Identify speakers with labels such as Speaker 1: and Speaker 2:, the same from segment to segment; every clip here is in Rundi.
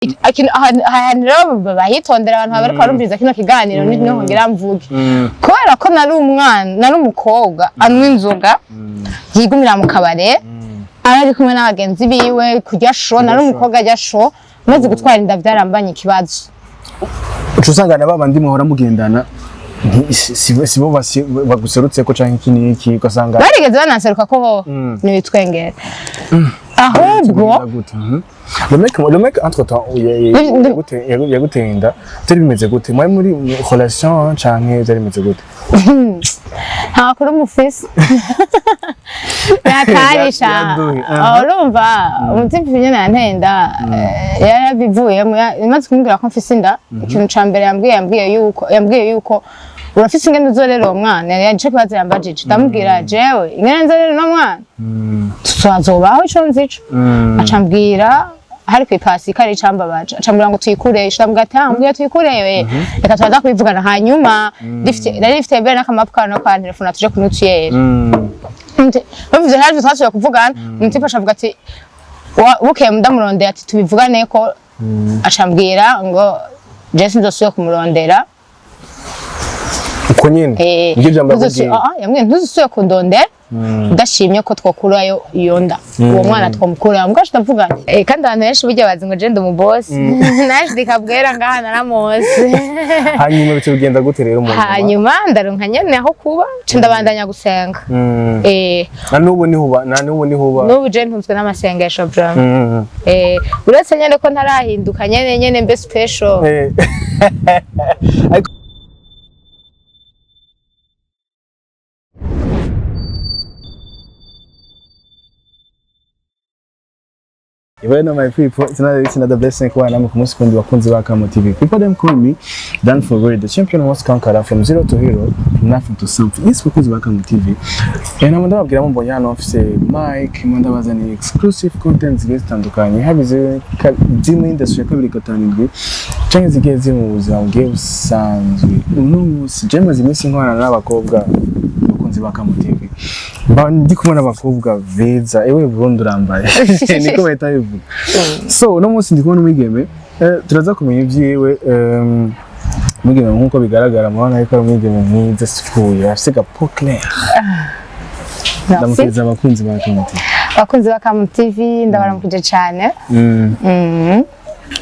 Speaker 1: ahantu rero bahitondera abantu bariko barumviriza kino kiganiro niho ngira mvuge kubera ko nari umwana nari umukobwa anywa inzoga yigumira mu kabare ari kumwe n'abagenzi biwe kurya sho nari umukobwa ajya sho maze gutwara inda byarambanye ikibazo
Speaker 2: usanga nababandi muhora mugendana sibo baguserutse ko canke iki ugasanga
Speaker 1: barigeze banaseruka ko bo nibitwengera ahubwo
Speaker 2: le mec entre temps yaguteye inda turi bimeze gute mwari muri relation canke byari bimeze gute
Speaker 1: nta kuri umufisi yatarisha urumva umutima nyene yantenda yarabivuyemo imaze kumbwira ko mfise inda ikintu ca mbere yambwiye yuko urafise ingene uzorera uwo mwana yaje kubaza yambajije ndamubwira jewe ingene nzorera uno mwana tuzazobaho ico nzico acambwira hari kwipasi kari cambabaje acambwira ngo tuyikuresha mbwira tuyikurewe reka tuza kubivugana hanyuma rifite bere n'akamapuka no kwa telefone tuje kunutiyera bavuze haje twasuye kuvugana umutima avuga ati bukeye ndamurondera ati tubivugane ko acambwira ngo Jesse ndosuye kumurondera
Speaker 2: uko nyene ngiye byambaye
Speaker 1: yamwe ntuzusuye kundondera udashimye ko twokurayo iyo nda uwo mwana twamukura mbwaje ndavugana kandi abantu benshi bijya bazi ngo je ndi mu boss naje dikabwera ngaha naramuzi
Speaker 2: hanyuma bice bigenda gute rero umuntu
Speaker 1: hanyuma ndaronka nyene aho kuba ndabandanya gusenga
Speaker 2: na nubu nihuba
Speaker 1: nubu je ntunzwe n'amasengesho bro uretse nyene ko ntarahinduka nyene mbe special
Speaker 2: Even though my people, it's another blessing when I'm coming to Wakunzi Wakamo TV. People them call me Dan for Word, the champion was conqueror from zero to hero, from nothing to something. It's Wakunzi Wakamo TV. And I'm going to get Boyano of say Mike, Manda was an exclusive content guest and Dukan. Have is a dim industry Katani. Change the games in gave sounds with no Gemma is missing one another Koga Wakunzi Wakamo TV. Ndi kumana bakobwa veza ewe Burundi urambaye niko bahita bivuga so no munsi ndi kubona umwigeme turaza kumenya ivyiwe umwigeme nkuko bigaragara mubana ariko ari umwigeme mwiza sifuye afise po clair ndamukiriza abakunzi
Speaker 1: ba TV ndabaramukije cyane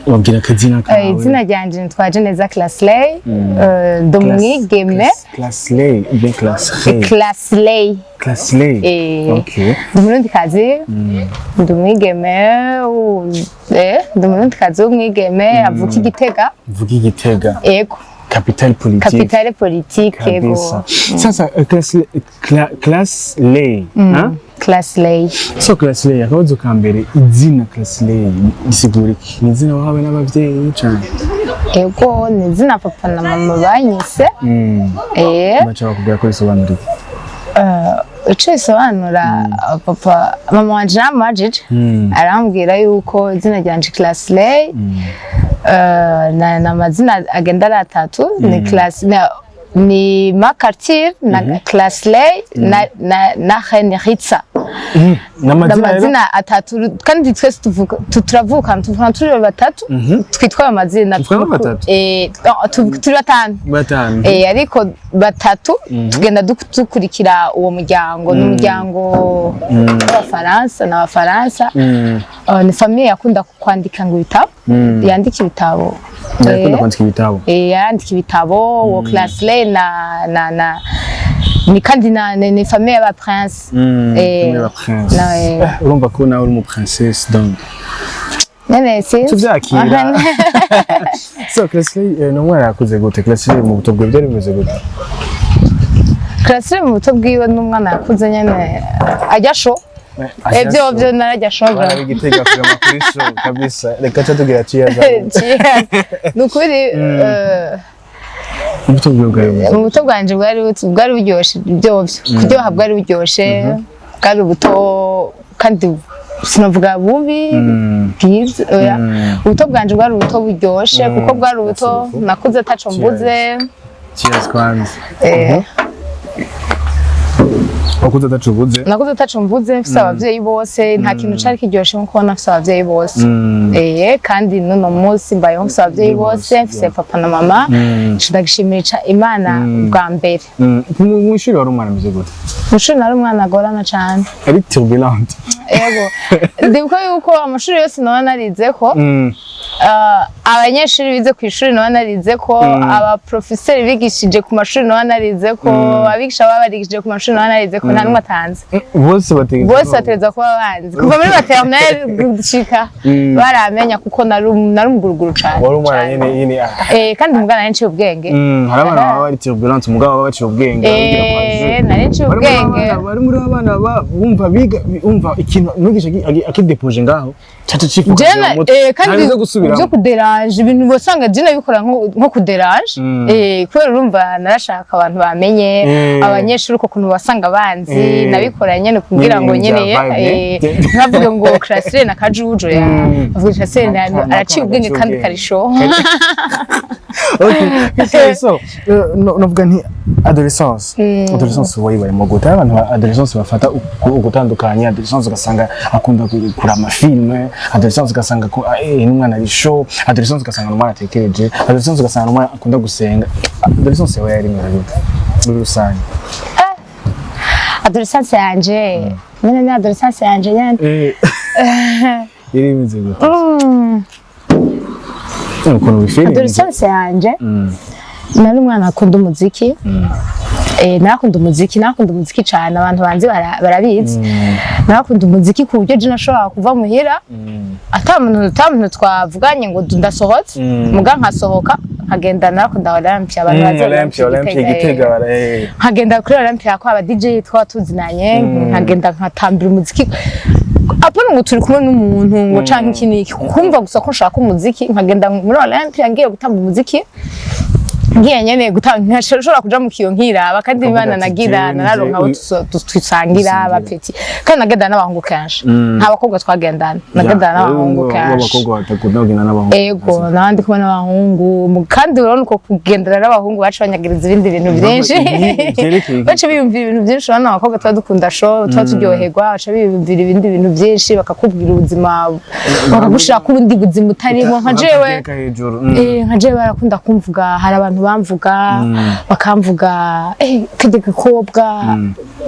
Speaker 2: wabwira akazina kawe
Speaker 1: izina ryanje nitwaje neza Classley ndumwigeme
Speaker 2: Classley
Speaker 1: okay ndumurundi kazi ndumwigeme ndumurundi kazi umwigeme avuka igitega ego
Speaker 2: Capitale
Speaker 1: politique ego
Speaker 2: sasa Classley
Speaker 1: Classley
Speaker 2: so Classley akabazo ka mbere izina Classley gisigura iki ni izina wahawe n'abavyeyi cyane
Speaker 1: ego ni izina papa na mama banyise
Speaker 2: bacha bakubwira ko risobanura
Speaker 1: ico risobanura papa mama wanje namajije arambwira yuko izina ryanje Classley na mazina agenda ari atatu ni ni Makartir na Classley na Henritza namazina atatu kandi twese turavuka turi batatu twitwa amazina turi batanu ariko batatu tugenda dukurikira uwo muryango n'umuryango w'Abafaransa n'Abafaransa ni famille yakunda kwandika ngo ibitabo yandika ibitabo yandika ibitabo wo Classley na ni kandi ni famille y'aba prince
Speaker 2: urumva ko nawe uri mu princesse donc
Speaker 1: nene si
Speaker 2: tuvyakira so Classley no mwana yakuze gute Classley mu buto bwe byari bimeze gute
Speaker 1: Classley mu buto bwiwe n'umwana yakuze nyene ajya sho byo narajya sho
Speaker 2: bra igitega kuri makuri sho kabisa reka tugira cheers
Speaker 1: nukuri ubuto bwanje bwari buryoshe byovyo kuryoha bwari buryoshe bwari buto kandi sinavuga bubi bwiza ubuto bwanje bwari ubuto buryoshe kuko bwari ubuto nakuze taco mbuze
Speaker 2: cheers kwanza wakuze atacubuze
Speaker 1: nakuze atacumvuze mfise abavyeyi bose nta kintu cari kiryoshe nko kubona mfise abavyeyi bose kandi nuno munsi mbayeho mfise abavyeyi bose mfise papa na mama ndagishimira Imana bwa mbere
Speaker 2: mwishuri wari umwana meze gute
Speaker 1: mwishuri nari umwana agorana cane
Speaker 2: ari turbulent
Speaker 1: yego ndibuka yuko amashuri yose naba narizeko abanyeshuri bize ku ishuri naba narizeko abaprofeseri bigishije ku mashuri naba narizeko abigisha babarigishije ku mashuri naba narizeko nta numwe atanze
Speaker 2: bose
Speaker 1: bategeza kuba banzi kuva muri maternelle gushika baramenya kuko nari umuguruguru cane
Speaker 2: wari umwana nyene
Speaker 1: kandi umugana nari nciye ubwenge
Speaker 2: hari abana baba bari turbulent umugabo baba baciye ubwenge
Speaker 1: nari nciye ubwenge
Speaker 2: bari muri abana bumva biga umva ikintu mwigisha akidepoje ngaho cyacu cifuza
Speaker 1: kandi byo kuderanje ibintu bosanga je nabikora nko kuderanje kubera urumva narashaka abantu bamenye abanyeshuri uko kuntu basanga banzi nabikora nyene kugira ngo nyene nkavuga ngo classe na kajujo ya avuga classe araciye ubwenge kandi karisho
Speaker 2: okay so novuga nti adolescence wayibayemo gute abantu adolescence bafata ugutandukanya adolescence ugasanga akunda kurama amafilme adolescence ugasanga ko n'umwana ari show adolescence ugasanga n'umwana atekereje adolescence ugasanga n'umwana akunda gusenga adolescence yawe yari imeze gute muri rusange
Speaker 1: adolescence yanje nyene ni adolescence yanje nyene
Speaker 2: yari imeze gute ukuntu bifiri
Speaker 1: adolescence yanje nari umwana akunda umuziki nakunda umuziki cyane abantu banzi barabizi nakunda umuziki ku buryo je nashobora kuva muhira atamuntu twavuganye ngo ndasohotse muga nkasohoka nkagenda nakunda Olympia abantu bazi
Speaker 2: Gitega
Speaker 1: nkagenda kuri Olympia kwa aba DJ twatuzinanye nkagenda nkatambira umuziki apana ngo turi kumwe n'umuntu ngo canke ikiniki kumva gusa ko nshaka umuziki nkagenda muri Olympia ngiye gutamba umuziki ngiye nyene gutanga ntashobora kuja mu kiyo nkiraba kandi Imana nagira nararonka aho twisangira abapeti kandi nagenda n'abahungu kenshi nta bakobwa twagendana nagenda n'abahungu kenshi
Speaker 2: abakobwa batakunda kugenda n'abahungu
Speaker 1: ego nabandi kumwe n'abahungu kandi urabona uko kugendana n'abahungu bacu banyagiriza ibindi bintu byinshi baca biyumvira ibintu byinshi urabona abakobwa twadukunda show twaturyoherwa baca biyumvira ibindi bintu byinshi bakakubwira ubuzima bakagushira ku bundi buzima utarimo nka jewe barakunda kumvuga hari abantu bamvuga bakamvuga kade gakobwa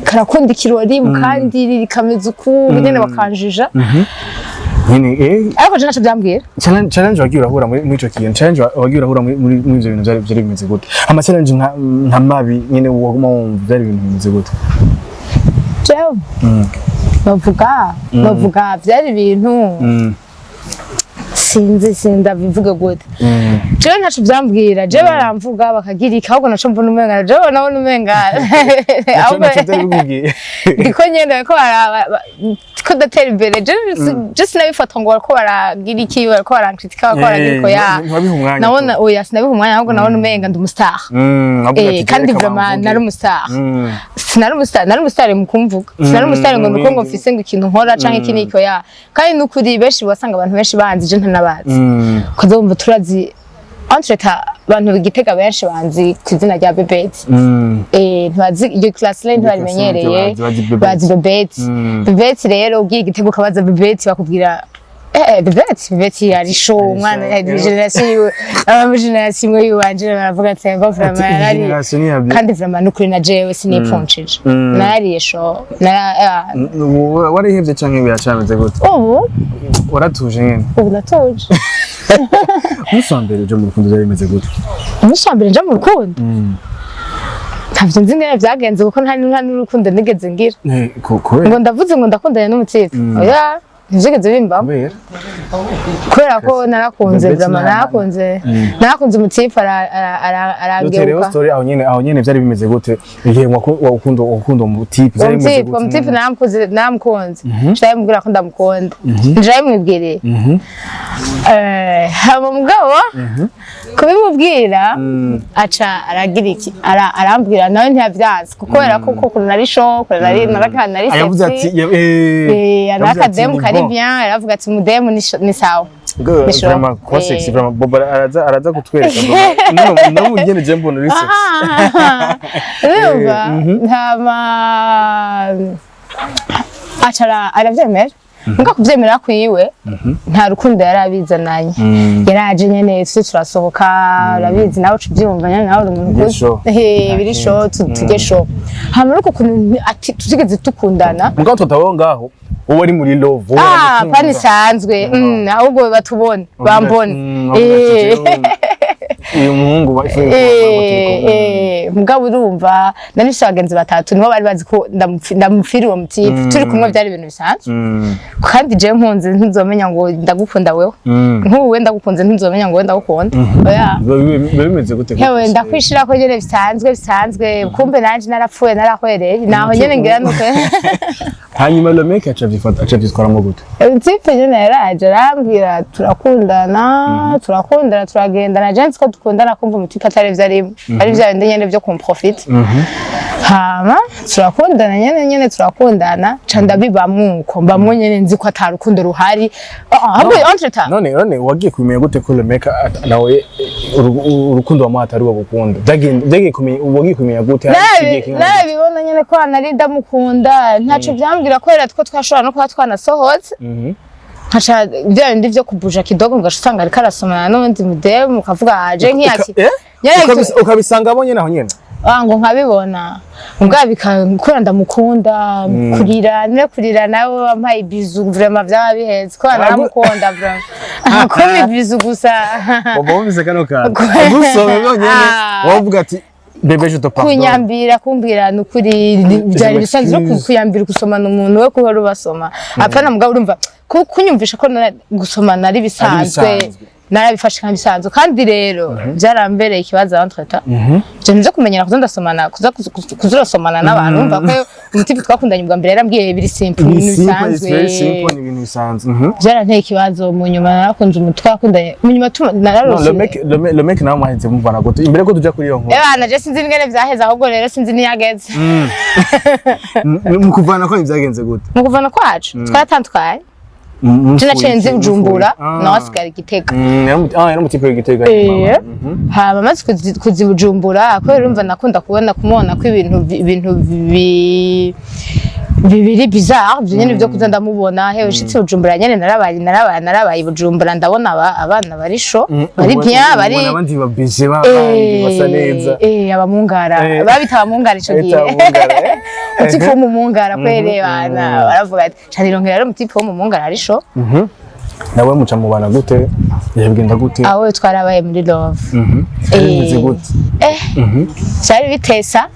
Speaker 1: karakunda ikirori kandi rikameze uku nyene bakanjija ariko je naco byambwira
Speaker 2: challenge wagiye urahura muri ico kintu challenge wagiye urahura muri ivyo bintu byari bimeze gute ama challenge nka mabi nyene waguma wumva byari ibintu bimeze gute
Speaker 1: jewe bavuga byari ibintu sinda bivuga gute jewe ntaco byambwira jewe baramvuga bakagirika ahubwo naco mbona umenga jewe nabona umenga ndiko nyene ko ko datera imbere je sinabifata ngo bariko baragira iki bariko barankritika bariko baragira ko ya nabona oya sinabiha umwanya ahubwo nabona umenga ndi umustar kandi vraiment nari umustar nari umustar mu kumvuga sinari umustar ngo nuko ngo mfise ngo ikintu nkora canke ikiniko ya kandi nukuri benshi basanga abantu benshi banzi je ntanabazi kuzumva turazi entreta abantu bigitega benshi banzi kuzina rya Bebeti ntibazi iyo class line ntibamenyereye bazi Bebeti rero ugiye igitego kabaza Bebeti bakubwira Bebeti yari show umwana ya generation generation imwe yuwanje baravuga ati ngo vraiment kandi vraiment nukuri na jewe sinipunchije narariye show
Speaker 2: warihevye canke biracameze gute
Speaker 1: ubu
Speaker 2: waratuje nyene
Speaker 1: ubu natuje
Speaker 2: musambere je mu rukundo byari bimeze gute
Speaker 1: musambere je mu rukundo ntavyo nzi ngene vyagenze kuko nta n'urukundo nigeze ngira ngo ndavuze ngo ndakundana n'umutipe oya nzigeze bimba kubera ko narakunze narakunze umutipe arangeuka
Speaker 2: story aho nyene byari bimeze gute igihe wakunda umutipe byari bimeze gute
Speaker 1: umutipe namukunze ndaye mubwira ko ndamukunda ndaye mwibwire haba mugabo kubimubwira aca aragira iki arambwira nawe ntiyavyanze kubera ko nari show nari
Speaker 2: ayavuze ati
Speaker 1: anakademu kari bien aravuga ati mudemu ni sawa
Speaker 2: vraiment quoi sexy vraiment Bobo araza kutwereka no mugende je mbona uri sexy
Speaker 1: urumva ntama acara aravyemera Nga kuvyemera kwiwe nta rukundo yarabizananye yaraje nyene turasohoka urabizi nawe ucuvyumva nyene nawe uri umuntu biri show tujye show hama uko kuntu ati tuzigeze tukundana
Speaker 2: mugabo tutabona ngaho uwo ari muri love
Speaker 1: pani sanzwe ahubwo batubone bambone
Speaker 2: uyu muhungu
Speaker 1: mugabo urumva nanisha abagenzi batatu nibo bari bazi ko ndamufiri uwo mutipe turi kumwe byari ibintu bisanzwe kandi je nkunze ntuzomenya ngo ndagukunda wewe nkuwe ndagukunze ntuzomenya ngo ndagukunda oya
Speaker 2: bimeze gute
Speaker 1: hewe ndakwishira ko nyene bisanzwe kumbe nanje narapfuye narahwereye naho nyene ngira nuko
Speaker 2: hanyuma le mec acha vitwaramo gute
Speaker 1: mutipe nyene yaraje arambwira turakundana turagendana je nziko dukundana kumva umutipe atarevye ari vya bindi nyene vyo kumprofite hama turakundana nyene turakundana ca ndabibamwo uko mbamwo nyene nzi ko atarukundo ruhari ahubwo entreta
Speaker 2: none wagiye kumenya gute ko le mec nawe urukundo wa mata ari wo gukunda byageye kumenya gute
Speaker 1: nabibona nyene ko anari ndamukunda ntaco vyambwira ko era two twashobora no kuba twanasohotse nkaca bya bindi vyo kubuja kidogo ngasanga ariko arasomana n'undi mudemu ukavuga aje nk'iyaki
Speaker 2: ukabisanga abonye naho nyene
Speaker 1: ngo nkabibona ubwa bikakora ndamukunda kurira nawe wampaye bizu vraiment byaba biheze ko naramukunda vraiment akome bizu gusa
Speaker 2: bobo bumvise kano kantu agusome byonyene wavuga ati bebe je te pardonne
Speaker 1: kumbwira nukuri byari bisanzwe kuyambira gusomana umuntu we kuhora ubasoma apana mugabo urumva kunyumvisha ko gusomana ari bisanzwe narabifashe nkabisanzwe kandi rero byarambereye ikibazo entreta je nje kumenyera kuzondasomana kuzurasomana n'abantu umva ko umutipe twakundanye bwa mbere yarambwiye biri simple ibintu bisanzwe byaranteye ikibazo mu nyuma narakunze umutwe twakundanye mu nyuma nararose
Speaker 2: le mec nawe mwahenze muvana gute imbere ko tuja kuri iyo nkuru
Speaker 1: bana je sinzi ingene vyaheza ahubwo rero sinzi niyageze
Speaker 2: mu kuvana ko byagenze gute
Speaker 1: mu kuvana kwacu twaratandukanye Jina chenzi Bujumbura na wasigara Igitega.
Speaker 2: Yari mutipe w'Igitega.
Speaker 1: Hama maze kuzi Bujumbura ko urumva nakunda kumubona ko ibintu bibiri bizarre byene byo kuza ndamubona hewe shitse Bujumbura nyene narabaye Bujumbura ndabona abana bari sho bari bien bari
Speaker 2: abandi babije babandi basa neza
Speaker 1: abamungara babita abamungara ico gihe mutipe wo mu mungara kwere bana baravuga ati canirongera rero mutipe wo mu mungara ari sho
Speaker 2: nawe muca mubana gute yabwenda gute
Speaker 1: aho twarabaye muri love
Speaker 2: bize gute
Speaker 1: cyari bitesa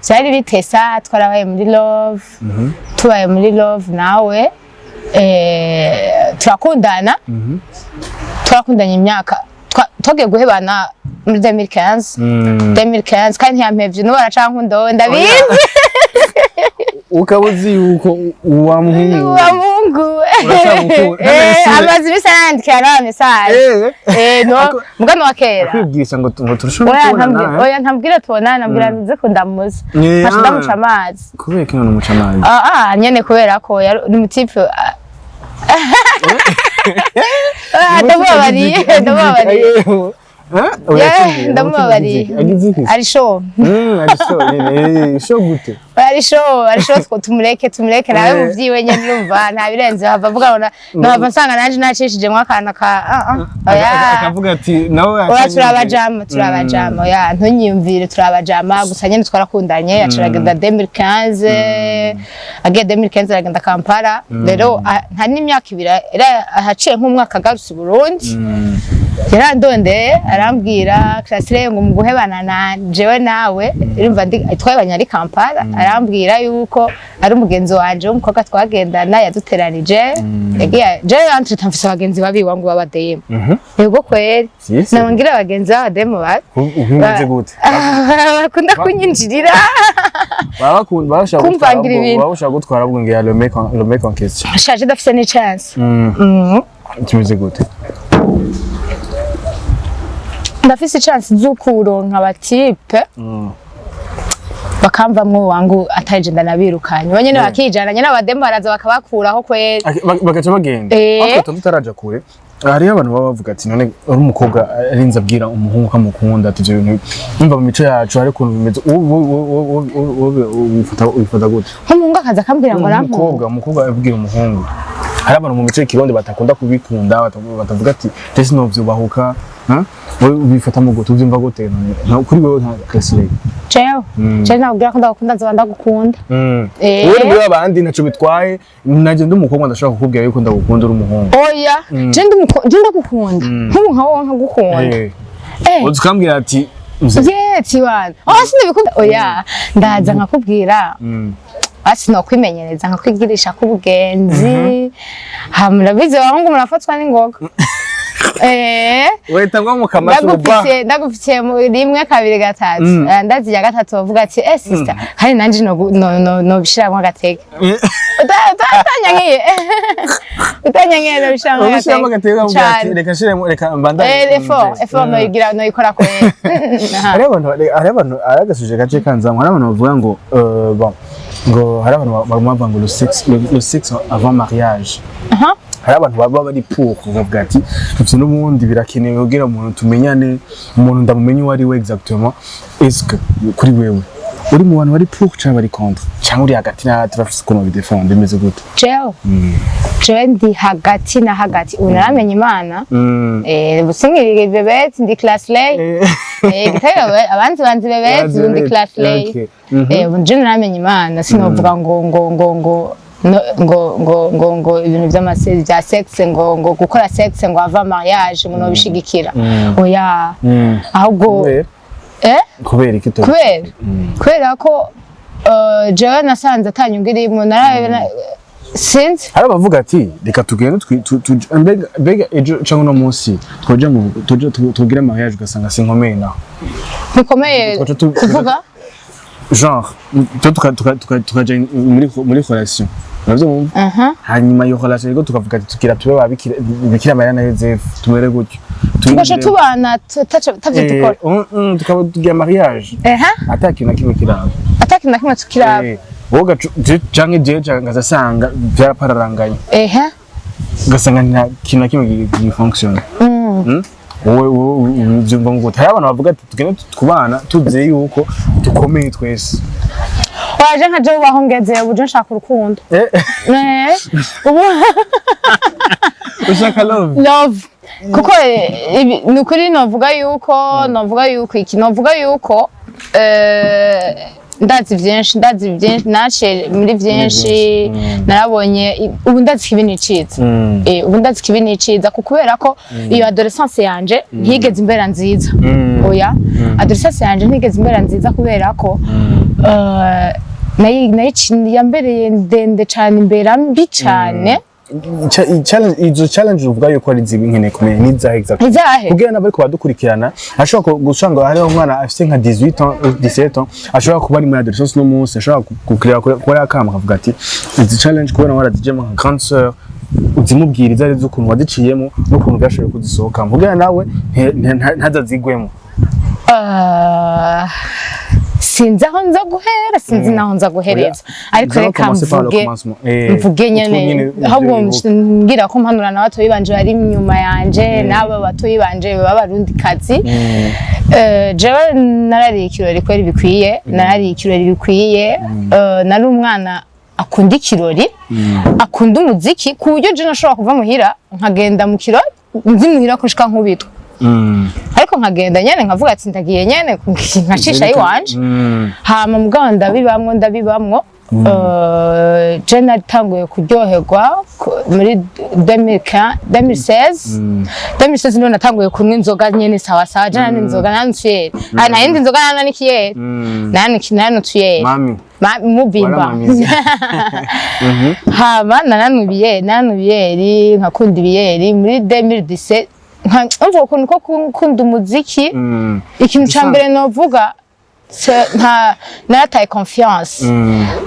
Speaker 1: cyari bitesa twarabaye muri love tubaye muri love nawe turakundana turakundanye imyaka toge guhebana muri 2015 kandi ntiyampevye no baracankunda ndabizi
Speaker 2: ukabuzi yuko uwamuhungu
Speaker 1: amazi bisandikira na message no mugano wakera
Speaker 2: kwibwisha ngo turashobora kubona
Speaker 1: oya ntambwira tubona nambwira nze ko ndamuzi ashida muca amazi
Speaker 2: kubera kino muca amazi
Speaker 1: nyene kubera ko ni mutipe ndababariye ndamubabariye ari show
Speaker 2: show gute
Speaker 1: ari show two tumureke nawe muvyiwe nyene urumva nta birenze hava vuga no nsanga nanje nacishije mwakana
Speaker 2: akavuga ati nawe
Speaker 1: turabajama ya ntunyumvire turabajama gusa nyene twarakundanye aciragenda 2015 agiye 2015 aragenda Kampala rero nta n'imyaka ibiri haciye nk'umwaka agarutse Burundi yarandondeye arambwira Klasire ngo muguhebana na jewe nawe urumva twabanye ari Kampala arambwira yuko ari umugenzi wanje umukobwa twagendana yaduteranije yagiye je entre mfise abagenzi babi wangu babadeye yego kweri nabongira abagenzi babadeye babi
Speaker 2: ubimenze gute
Speaker 1: bakunda kunyinjirira
Speaker 2: bashaka gutwara bwenge ya le mec en question
Speaker 1: shaje dafise ni chance
Speaker 2: kimeze gute
Speaker 1: ndafise chance z'ukuronka abatipe bakamvamwo wangu ataje ndanabirukanye bonyene bakijana nyene abademu baraza bakabakuraho kwera
Speaker 2: bagaca bagenda ariko tutaraja kure hariyo abantu baba bavuga ati none uri umukobwa arinze abwira umuhungu kamukunda ati ibyo bintu umva mu mico yacu ariko bimeze ubifata gute
Speaker 1: nk'umuhungu akaza akambwira ngo arankunda
Speaker 2: umukobwa abwira umuhungu hari abantu mu mico y'ikirundi batakunda kubikunda batavuga ati tese no vyubahuka bifata mu gute uvyumva gute none kuri wewe nka Classic
Speaker 1: jewe nabwira ko ndagukunda nzoba ndagukunda
Speaker 2: wewe muri abandi naco bitwaye naje ndi umukobwa ndashaka kukubwira yuko ndagukunda uri umuhungu
Speaker 1: oya je ndagukunda nk'ubu nka wowe nkagukunda
Speaker 2: uzikambwira ati
Speaker 1: yeti wana sinabikunda oya ndaza nkakubwira basi no kwimenyereza nkakwigirisha kubugenzi murabizi abahungu murafatwa n'ingoga
Speaker 2: wetangwa mu kamashuba
Speaker 1: ndagufitiye rimwe kabiri gatatu ndazi ya gatatu bavuga ati sister hari nanje no bishiramwe agatege utanyankiye no bishiramwe agatege
Speaker 2: reka shiremo reka mbanda
Speaker 1: efo no igira no ikora ko
Speaker 2: hari abantu aragasuje gace kanzamwe hari abantu bavuga ngo bon ngo hari abantu bavuga ngo le sexe avant mariage hari abantu baba bari pour kuvuga ati ivyo n'ubundi birakenewe kugira umuntu tumenyane umuntu ndamumenye uwo ari we exactement est-ce que kuri wewe uri mu bantu bari pour cyangwa bari contre cyangwa uri hagati na turafise ko bidefend bimeze gute
Speaker 1: jewe ndi hagati na hagati unaramenye imana busingirire bebeti ndi class lay abandi banzi bebeti ndi class lay je naramenye imana sinovuga ngo ibintu by'amasezi bya sexe ngo gukora sexe ngo ava mariage ngo nobishigikira oya ahubwo
Speaker 2: kubera iki to
Speaker 1: kubera ko jewe nasanze atanyungirimo narabe since
Speaker 2: hari abavuga ati reka tugende mbega ejo cyangwa no munsi twoje mu tugira mariage ugasanga sinkomeye naho
Speaker 1: ntikomeye kuvuga
Speaker 2: genre tukaja muri relation navyo hanyuma yo relation rego tukavuga ati tukira tube babikira Mariya na Yozefu tumere gutyo
Speaker 1: tugaje tubana tavye dukora
Speaker 2: tukaba tugira mariage ataki na kimwe kiraba
Speaker 1: tukiraba
Speaker 2: woga canke je ngasanga byarapararanganye gasanga nta kintu na kimwe gifunctiona wowe byumva ngo hari abantu bavuga ati tugende tukubana tuze yuko dukomeye twese
Speaker 1: waje nka je ubaho ngeze ubuje nshaka urukundo
Speaker 2: ushaka love
Speaker 1: kuko nukuri novuga yuko ndazi byinshi nace muri byinshi narabonye ubu ndazi kibi niciza kubera ko iyo adolescence yanje ntigeze imbera nziza oya adolescence yanje ntigeze imbera nziza kubera ko yambereye ndende cyane imbera mbi cyane
Speaker 2: izo challenge uvuga yuko ari zibi nkene kumenya nizahe exactly kugira nabari ko badukurikirana ashobora gushanga hari umwana afite nka 18 ans 17 ans ashobora kuba ari muri adolescence no munsi ashobora kukrira kora akama akavuga ati izi challenge kubera waradijemo nka grande sœur uzimubwiriza ari z'ukuntu wadiciyemo n'ukuntu byashoboye kuzisohoka kugira nawe ntazazigwemo
Speaker 1: sinzi aho nza guhera sinzi naho nza guhereza ariko reka mvuge nyene ahubwo ngira ko mpanura na batoyi banje bari inyuma yanje n'abo batoyi banje b'abarundi kazi jewe narariye ikirori kweri bikwiye nari umwana akunda ikirori akunda umuziki ku buryo je nashobora kuva muhira nkagenda mu kirori nzi muhira ko nshika nkubitwa ariko nkagenda nyene nkavuga ati ndagiye nyene nkacisha iwanje hama mugabo ndabibamwo je natanguye kuryoherwa muri 2016 niho natanguye kunywa inzoga nyene sawa sawa je nani inzoga nanutuyeri nta yindi nzoga nanikiyeri nanutuyeri mubimba hama nanubiyeri nkakunda ibiyeri muri 2017 umva ukuntu ko kunda umuziki ikintu ca mbere novuga narataye confiance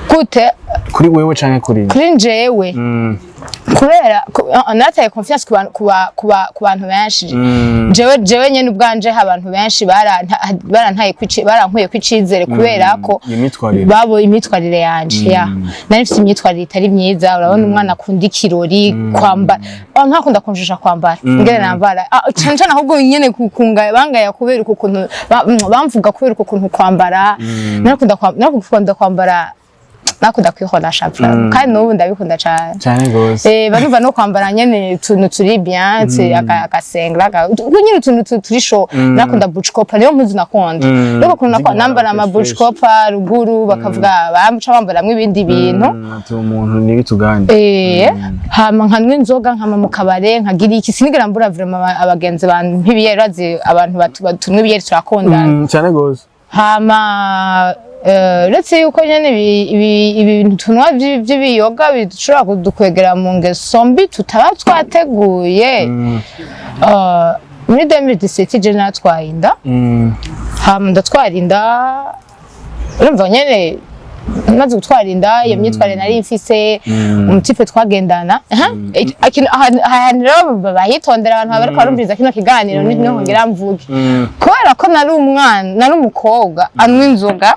Speaker 1: gute
Speaker 2: kuri wewe canke kuri
Speaker 1: njewe kubera nataye confiance ku bantu benshi jewe nyene ubwanje abantu benshi barantaye barankuye kwicizere kubera ko babo imitwarire yanje ya nari mfite imyitwarire itari myiza urabona umwana akunda ikirori kwambara ntakunda kunjisha kwambara ngene nambara cyane ahubwo nyene kukunga bangaya kubera ukuntu bamvuga kubera ukuntu kwambara nakunda kwambara nakunda kwihona shapfa kandi n'ubu ndabikunda cyane
Speaker 2: gose
Speaker 1: barumva no kwambara nyene tuntu turi bien akasenga nyine tuntu turi show nakunda buchkopa niyo mpuzu nakunda rero kuntu nambara ama buchkopa ruguru bakavuga bamuca bambaramwe ibindi bintu
Speaker 2: umuntu nibitugane
Speaker 1: hama nkanwe inzoga nkama mu kabare nkagira iki sinigera mbura vraiment abagenzi bantu ntibiyerazi abantu batumwe ibiyeri turakundana
Speaker 2: cyane gose
Speaker 1: hama uretse yuko nyene ibintu tunwa by'ibiyoga bishobora kudukwegera mu ngeso mbi tutaba twateguye muri 2017 je natwaye inda hama ndatwara inda urumva nyene maze gutwara inda iyo myitwarire nari mfise umutipe twagendana ahantu rero bahitondera abantu bariko barumviriza kino kiganiro niho ngira mvuge kubera ko nari umwana nari umukobwa anywa inzoga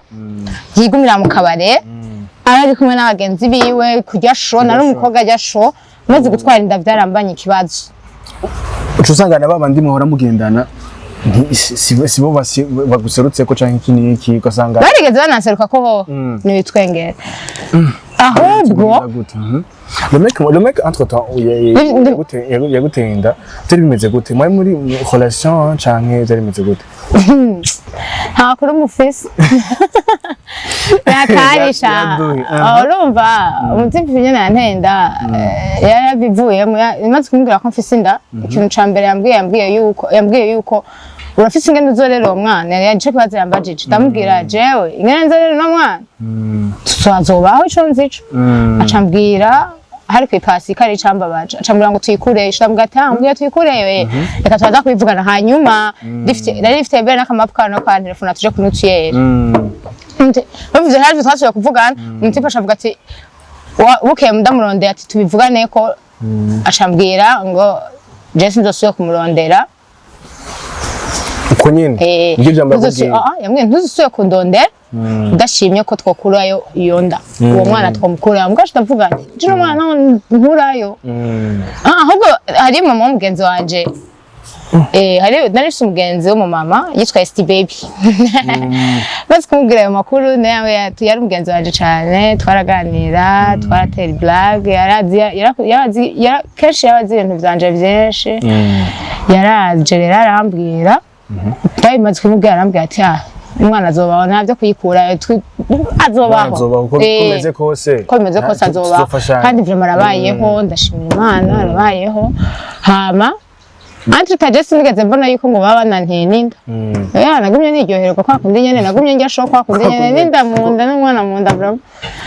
Speaker 1: yigumira mu kabare ari kumwe n'abagenzi biwe kurya show nari umukobwa ajya show maze gutwara inda byarambanye ikibazo
Speaker 2: usanga nabandi muhora mugendana sibo baguserutse ko canke iki ugasanga
Speaker 1: barigeze banaseruka ko nibitwengera ahubwo
Speaker 2: le mec entre temps yaguteye inda turi bimeze gute mwari muri relation canke turi bimeze gute
Speaker 1: nta kuri umufisi yakarisha urumva umutima nyene yantenda yarabivuyemo imaze kumbwira ko mfise inda ikintu ca mbere yambwiye yuko urafise ingene uzorera uwo mwana yaje kubaza yambajije ndamubwira jewe ingene nzorera uwo mwana tuzazobaho ico nzico acambwira hari kwipasi kari cambabaje acambwira ngo tuyikuresha ndamubwira ati ambwiye tuyikureyo reka tuza kubivugana hanyuma nari rifite bere n'akamapukano kwa telefone tuje kunutiyera bavuze hari twasubiye kuvugana umutipe avuga ati bukeye ndamurondera ati tubivugane ko acambwira ngo Jesse nzosuye kumurondera
Speaker 2: uko nyine ibyo jambo yavugiye
Speaker 1: yamwe ntuzusuye kundondera ndashimye ko twokurayo iyo nda uwo mwana twamukurayo mbwa ndavuganye jino mwana nkurayo ahubwo hari mama w'umugenzi wanje hari narifise umugenzi w'umumama yitwa ST baby basi kumubwira ayo makuru nawe yari umugenzi wanje cyane twaraganira twaratera blague yarazi kenshi yabazi ibintu byanje byinshi yaraje rero arambwira maze kumubwira arambwira ati umwana azobaho ntabyo kuyikura azobaho
Speaker 2: uko bimeze kose
Speaker 1: azobaho kandi vraiment arabayeho ndashimira Imana arabayeho hama Antre tajesi nigeze mbona yuko ngo baba bananteye ninda. Nagumye niryoherwa kwa kundi nyene nagumye njya show kwa kundi nyene ninda mu nda n'umwana mu nda bro.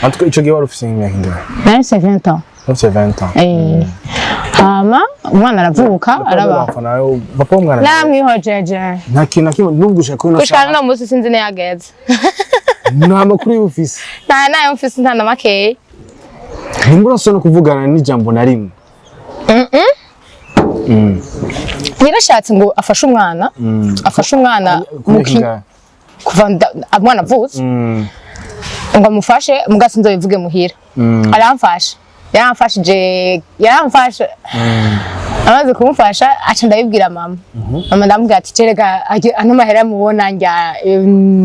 Speaker 2: Antre ico gihe wari ufise imyaka ingahe?
Speaker 1: Nari 20 ans.
Speaker 2: 20 ans.
Speaker 1: Hama umwana aravuka araba.
Speaker 2: Papa umwana.
Speaker 1: Namwihojeje.
Speaker 2: Nta kintu nakimwe nubugusha ko no.
Speaker 1: Kushana no musi sinzi ne yageze.
Speaker 2: Nta makuru y'ufise.
Speaker 1: Nta mfise nta namakeye.
Speaker 2: Nimburasho no kuvugana n'ijambo na rimwe.
Speaker 1: Yarashatse ngo afashe umwana kuva umwana avutse ngo amufashe mugasi nzobivuge muhira yaramfashe amaze kumufasha aca ndabibwira mama ndamubwira ati cereka ano mahera mubona njya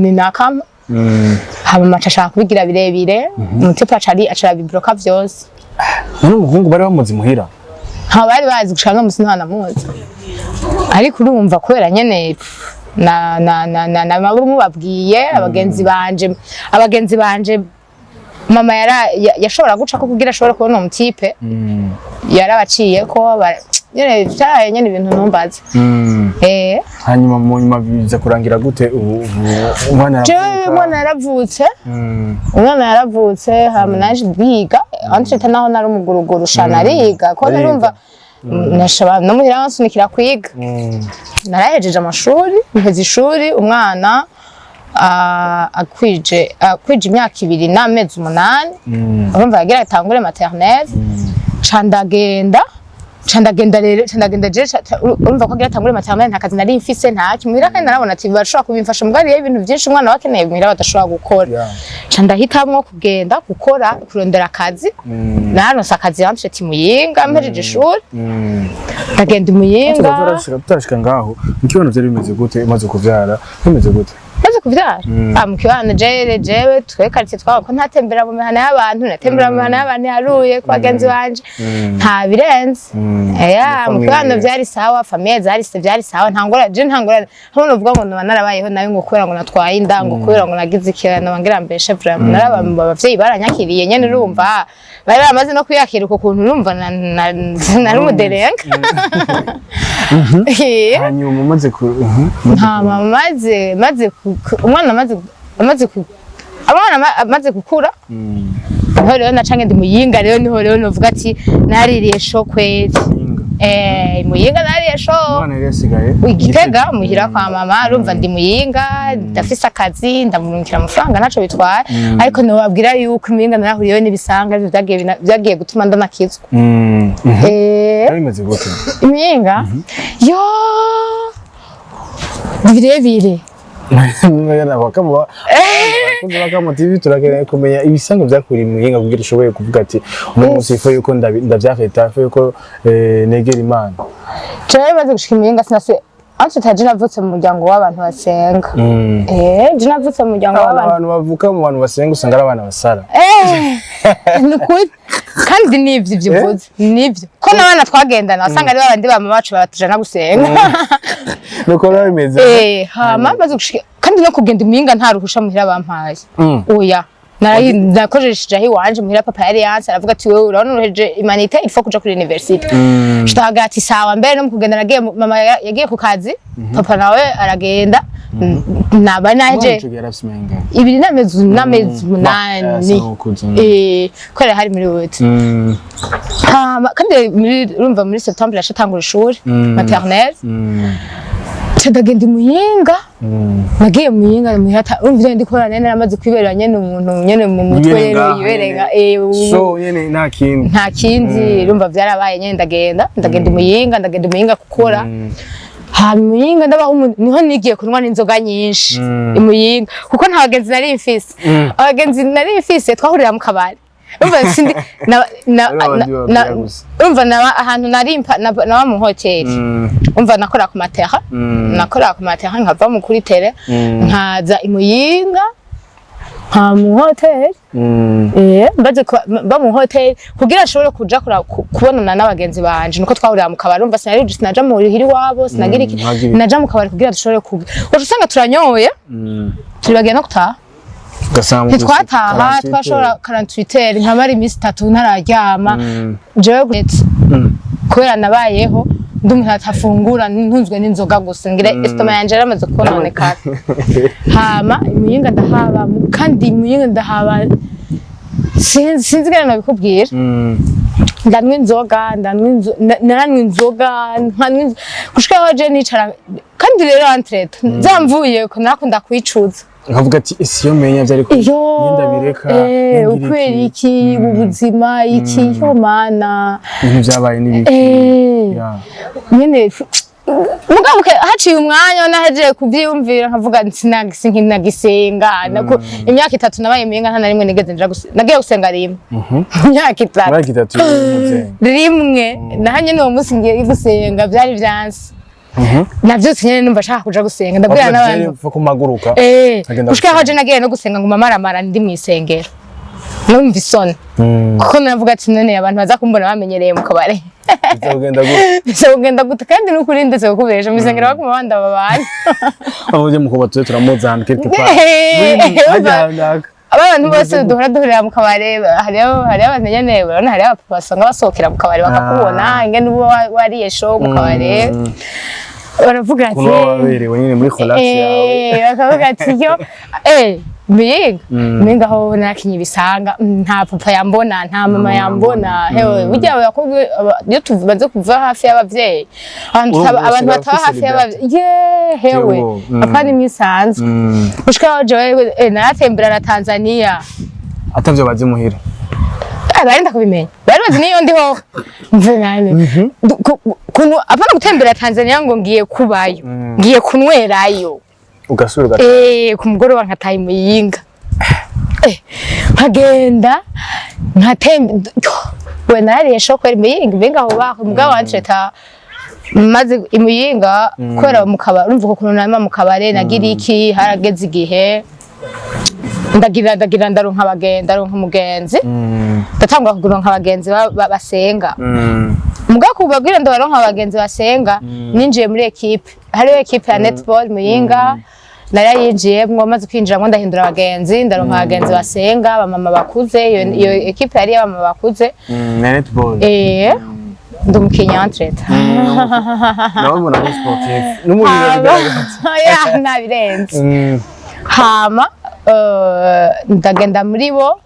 Speaker 1: ni nakama haba maca ashaka kubigira birebire umutipe acara bibloka vyose
Speaker 2: none umuhungu bari bamuzi muhira
Speaker 1: bari bazi gushaka musi ntana muzi ariko urumva kubera nyene na maburu mubabwiye abagenzi banje mama yashobora guca ko kugira ashobora kubona umutipe yarabaciye ko nyene cyaraye nyene ibintu ntumbaze
Speaker 2: hanyuma mu nyuma biza kurangira gute
Speaker 1: umwana yaravutse hama naje biga anshita naho nari umuguruguru shana ariga ko narumva nashaba no muhira wansunikira kwiga narahejeje amashuri mpeze ishuri umwana akwije imyaka 2 n'amezi 8 urumva yagira atangure maternelle candagenda rero je urumva ko agira atangure matama nta kazi nari mfise nta kimwira kandi narabona ati bashobora kubimfasha mugari ibintu byinshi umwana wakeneye mwira badashobora gukora candahitamwo kugenda gukora kurondera akazi naronse akazi yamfashe ati Muyinga mpejeje ishuri ndagenda Muyinga
Speaker 2: turashika ngaho mukibano vyari bimeze gute maze kuvyara bimeze gute
Speaker 1: maze kuvyara mukibano jewe twekarite twako ntatembera mu mihana y'abantu natembera mu mihana y'abantu yaruye kwa genzi wanje nta birenze mukibano vyari sawa famille vyari sawa ntangora hano uvuga ngo narabayeho nayo ngo kubera ngo natwaye inda ngo kubera ngo nagize ikirano bangira mbeshe vraiment narabavyeyi baranyakiriye nyene urumva bari bamaze no kwiyakira uko kuntu urumva nari umuderenga
Speaker 2: hanyuma maze
Speaker 1: umwana amaze gukura niho rero nacange ndi Muyinga rero niho rero novuga ati naririye sho kwezi Muyinga naririye sho
Speaker 2: umwana rero sigaye
Speaker 1: Igitega muhira kwa mama urumva ndi Muyinga ndafise akazi ndamurungikira amafaranga naco bitwara ariko no babwira yuko Muyinga narahuriyeho n'ibisanga byagiye gutuma ndanakizwa
Speaker 2: bimeze gute
Speaker 1: Muyinga yo birebire
Speaker 2: Bakamo TV turakeneye kumenya ibisango byakuri Muyinga kugira ishoboye kuvuga ati umunsi ifo yuko ndavyafeta ifo yuko negera Imana
Speaker 1: cyane baze gushika Muyinga sinase anse taje navutse mu muryango w'abantu basenga je navutse mu muryango
Speaker 2: w'abantu bavuka mu bantu basenga usanga ari abana basara
Speaker 1: nukuri kandi nivyo byivuze nivyo ko nabana twagendana wasanga ari babandi bama bacu batujana gusenga
Speaker 2: nuko bimeze
Speaker 1: hama baze gushika kandi no kugenda Muyinga nta ruhusha muhira bampaye oya nakoresheje aho iwanje muhira papa yari yanse aravuga ati wewe urabona uroheje imanite ifo kuja kuri university shitaga ati sawa mbere no kugenda nagiye mama yagiye ku kazi papa nawe aragenda naba naje ibiri n'amezi munani kore hari muri wote kandi urumva muri September yashatangura ishuri maternelle ndagenda Muyinga nagiye Muyinga muhata urumva ndi korana naramaze kwiberera nyene umuntu nyene mu mutwe rero yiberenga
Speaker 2: so nyene nta kindi
Speaker 1: urumva byarabaye nyene ndagenda Muyinga gukora Muyinga ndabaho niho nigiye kunywa n'inzoga nyinshi Muyinga kuko nta bagenzi nari mfise abagenzi nari mfise twahurira mu kabari umva ahantu narimpa naba mu hoteli umva nakora ku matera nkava mu kuri tele nkaza Muyinga mu hoteli ba mu hoteli kugira ashobore kuja kubonana n'abagenzi banje nuko twahurira mu kabari umva sinari sinaja mu hiri wabo sinagira iki naja mu kabari kugira dushobore kuba usanga turanyoye turibagiye no gutaha ntitwataha twashobora 48 nkamara iminsi 3 ntararyama jewe kubera nabayeho ndi umuntu atafungura ntunzwe n'inzoga gusa ngira estoma yanje yaramaze kononekara hama Muyinga ndahaba kandi Muyinga ndahaba sinzi gana nabikubwira ndanywa inzoga gushika aho je nicara kandi rero entrete zamvuye ko nakunda kwicuza
Speaker 2: nkavuga ati isi yo menya byari ko yenda bireka
Speaker 1: ukwera iki ubuzima iki yo mana
Speaker 2: ibintu byabaye n'ibiki
Speaker 1: nyene mugabuke haciye umwanya naheje kuvyumvira nkavuga nagisenga nako imyaka 3 nabaye Muyinga nta narimwe nigeze nagiye gusenga rimwe imyaka 3 rimwe nahanye no munsi ngiye gusenga byari vyansi navyutse nyene numva shaka kuja gusenga ndabwira n'abantu
Speaker 2: ko kumaguruka
Speaker 1: gushika aho je nagiye no gusenga ngo mamaramara ndi mwisengero numva isoni kuko navuga ati none abantu baza kumbona bamenyereye mu kabare bizogenda gute kandi n'ukuri ndetse kukuberesha mwisengero bakuma banda babana
Speaker 2: aho je mukubatse turamuzana quelque part
Speaker 1: abantu bose duhurira mu kabare hariyo abamenyane barona hariyo abapapa basanga basohokera mu kabare bakakubona ingene ubo wariye show mu kabare baravuga ati
Speaker 2: waberewe nyine muri collapse yawe
Speaker 1: bakavuga ati yo Muyinga aho nakinye ibisanga nta papa yambona nta mama yambona hewe burya abakobwa iyo tubanze kuva hafi y'abavyeyi abantu bataba hafi y'abavyeyi hewe papa ni mwisanzwe gushika aho jewe naratembera na Tanzania
Speaker 2: atavyo bazi muhira
Speaker 1: barinda kubimenya bari bazi niyo ndiho mve nane kuno apana gutembera Tanzania ngo ngiye kubayo ngiye kunwerayo
Speaker 2: ugasubira
Speaker 1: ku mugoroba nkataye Muyinga nkagenda nkatembe we Narariye shoko Muyinga benga aho baho mugabo wantreta maze Muyinga kwera mu kabare urumva ko kuno nama mu kabare nagira iki harageze igihe ndagira ndaronka abagenda umugenzi ndatangura kuguronka abagenzi basenga mugabo kubabwira ndaronka abagenzi basenga ninjiye muri equipe hariyo equipe ya netball Muyinga narayinjiyemwo maze kwinjiramo ndahindura abagenzi ndaronka abagenzi basenga abamama bakuze iyo equipe yari abamama bakuze
Speaker 2: netball
Speaker 1: ndumukinya entreta
Speaker 2: nabona ko sportif n'umubiri
Speaker 1: ya nabirenze hama ndagenda muri bo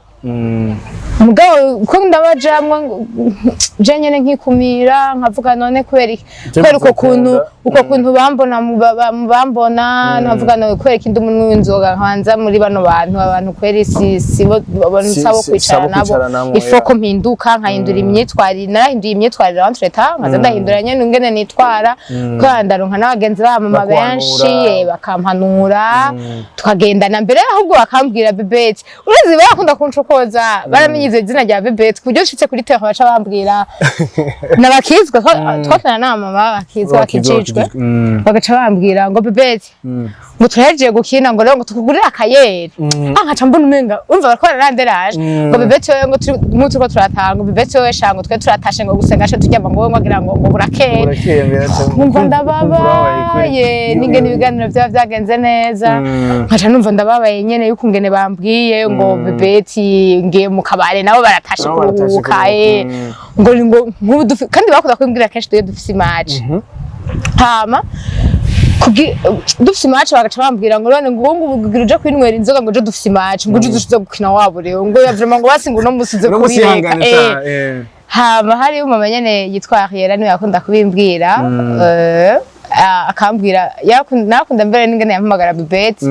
Speaker 1: mugabo ko ndabajamwe je nyene nkikumira nkavuga none kweri uko kuntu bambona nkavuga none kweri kindi umuntu w'inzoga nkanza muri bano abantu kweri si babona sabo kwicara nabo ifoko mpinduka nkahindura imyitwarire narahinduye imyitwarire entreta nkaza ndahindura nyene ngene nitwara kwandaronka n'abagenzi b'amama benshi bakampanura tukagendana mbere ahubwo bakambwira bebeti urazi bakunda kuncokoza baramenye izina rya bebeti kujyo nshitse kuri terre baca bambwira nabakizwe twakana nama bakizwe bakijijwe bagaca bambwira ngo bebeti ngo turahejeje gukina ngo rero ngo tukugurira akayeri nkaca mbona umenga umva bariko bararanderaje ngo bebeti wewe ngo turiko turatanga bebeti wewe shango twe turatashe ngo gusenga cyo tujya ngo ngira ngo burakeye numva ndababaye ningene ibiganiro byagenze neza nkaca numva ndababaye nyene yuko ngene bambwiye ngo bebeti ngiye mu kabare nabo baratashe kuruhuka ngo kandi bakunda kwimbwira kenshi tuye dufise match hama dufise match bagaca bambwira ngo none ngo ubugira uje kwinwera inzoga ngo je dufise match ngo uje dushize gukina wabo rero ngo yavrema ngo basi ngo no musize kubireka hama hari umama nyene yitwa Ariela niwe yakunda kubimbwira akambwira nakunda mbere n'ingene yampamagara bebeti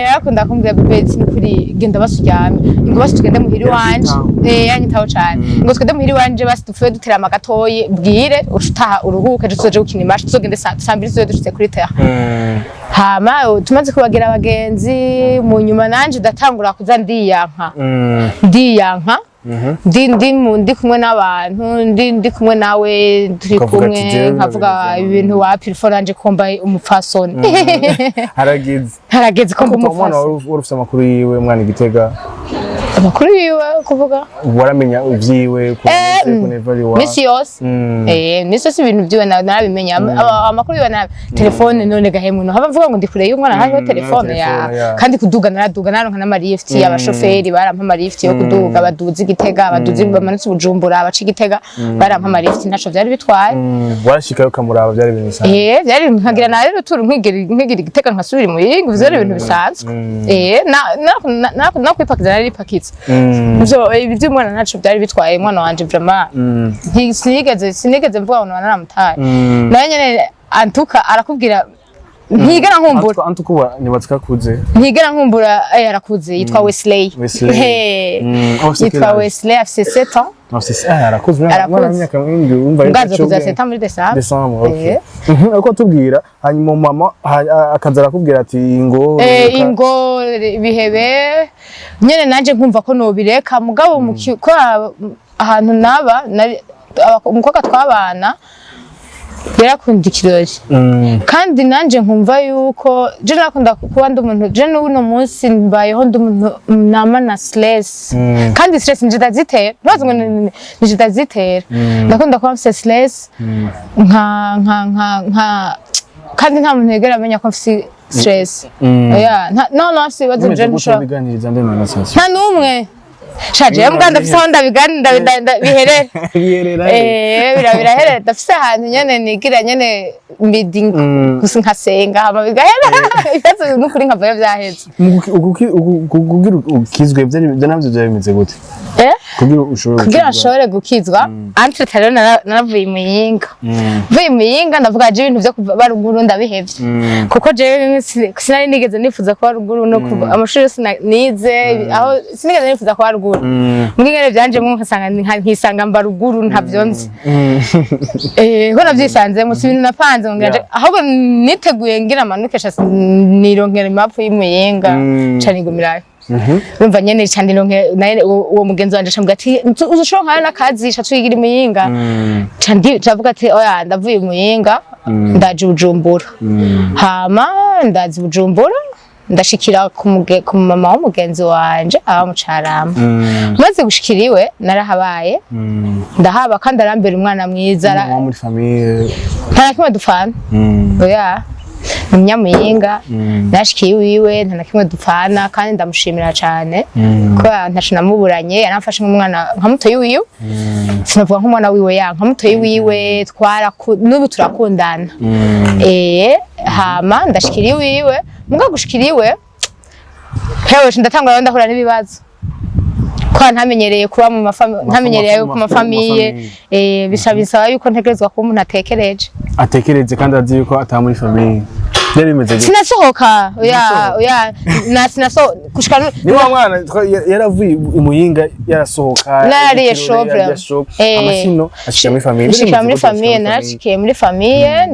Speaker 1: yarakunda kumbwira bebeti n'ukuri genda basuryame ngo basi tugende muhiri wanje yanyitaho cyane ngo tugende muhiri wanje basi dupfuye dutera amagatoyi bwire ushutaha uruhuke tuzoje gukina imashi tuzogende sambiri tuzoje dushitse kuri terre hama tumaze kubagira abagenzi mu nyuma nanje datangura kuza ndiyanka ndi kumwe n'abantu ndi kumwe nawe turi kumwe nkavuga ibintu wa telefone komba umupfasoni harageze ko umupfasoni
Speaker 2: urufite amakuru yiwe mwana Igitega
Speaker 1: amakuru yiwe kuvuga
Speaker 2: waramenya ivyiwe ko never wa
Speaker 1: misi yose misi yose ibintu byiwe narabimenya amakuru yiwe na telefone none gahemu no habavuga ngo ndi kure y'umwana hariho telefone ya kandi kuduga naronka n'amarifti y'abashoferi barampa amarifti yo kuduga baduzi Igitega baduzi bamanutse Bujumbura abaci Igitega barampa amarifti ntaco vyari bitwaye
Speaker 2: warashikayo kamuraba byari ibintu bisanzwe
Speaker 1: byari nkagira na rero turu nkigira Igitega nkasubira mu yingo vyari ibintu bisanzwe na kwipakiza nari pakitse ibyo umwana ntaco byari bitwaye umwana wanje vraiment sinigeze mvuga ngo naramutaye naye nyene antuka arakubwira ntigera nkumbura
Speaker 2: antuka nibatsika kuze
Speaker 1: ntigera nkumbura arakuze yitwa Wesley yitwa Wesley afise 7 ans
Speaker 2: arakuze mwana myaka mingi umva
Speaker 1: ngaze kuza 7 ans muri December
Speaker 2: uko tubwira hanyuma mama akaza arakubwira ati ingo
Speaker 1: bihebe nyene nanje nkumva ko nobireka mugabo ko ahantu naba umukobwa twabana yarakunda ikirori kandi nanje nkumva yuko je nakunda kuba ndi umuntu je n'uno munsi mbayeho ndi umuntu nama na stress kandi stress njidazitera ntazo ngo njidazitera ndakunda kuba mfise stress kandi nta muntu yegera amenya ko mfise stress no afise ibibazo je nshobora nta n'umwe shaje yamuganda afise aho ndabiganira biraherera ndafise ahantu nyene nigira nyene meeting gusa nkasenga hama bigahera ibibazo n'ukuri nkavayo vyaheze
Speaker 2: kugira ukizwe byo navyo byabimeze gute
Speaker 1: kugira nshobore gukizwa entre rero naravuye Muyinga vuye Muyinga ndavuga je ibintu byo kuba ruguru ndabihevye kuko je sinari nigeze nifuza kuba ruguru no amashuri nize aho sinigeze nifuza kuba ruguru mwingere byanje mu nkisanga mba ruguru ntavyo nzi ko navyisanze mu ibintu napanze ngira ahubwo niteguye ngira amanukesha nironkera impapuro y'Imuyinga canigumirayo urumva nyene cyane nironkera uwo mugenzi wanje acambwa ati uzoshonka n'akazi twigira Imuyinga cyane ndavuga ati oya ndavuye Imuyinga ndaje Bujumbura hama ndazi Bujumbura ndashikira ku mama w'umugenzi wanje aba mu Carama maze gushikiriwe narahabaye ndahaba kandi arambera umwana mwiza
Speaker 2: muri famille
Speaker 1: nta kimwe dupfana oya Nyamuyinga nashikiye wiwe nta kimwe dupfana kandi ndamushimira cyane ko ntacu namuburanye yaramfashe nk'umwana nka muto yiwe sinavuga nk'umwana wiwe nka muto yiwe n'ubu turakundana hama ndashikiriye wiwe muga gushikiriwe hewe ndatangura ndahura n'ibibazo kwa ntamenyereye kuba mu ntamenyereye ku mafamiye bisaba yuko ntegerezwa kuba umuntu atekereje kandi azi yuko ata muri famille sinasohoka oya sinaso kushikana
Speaker 2: ni wa mwana yaravuye Imuyinga yarasohoka
Speaker 1: Narariye shobre
Speaker 2: amashino
Speaker 1: ashika muri famille narashikiye muri famille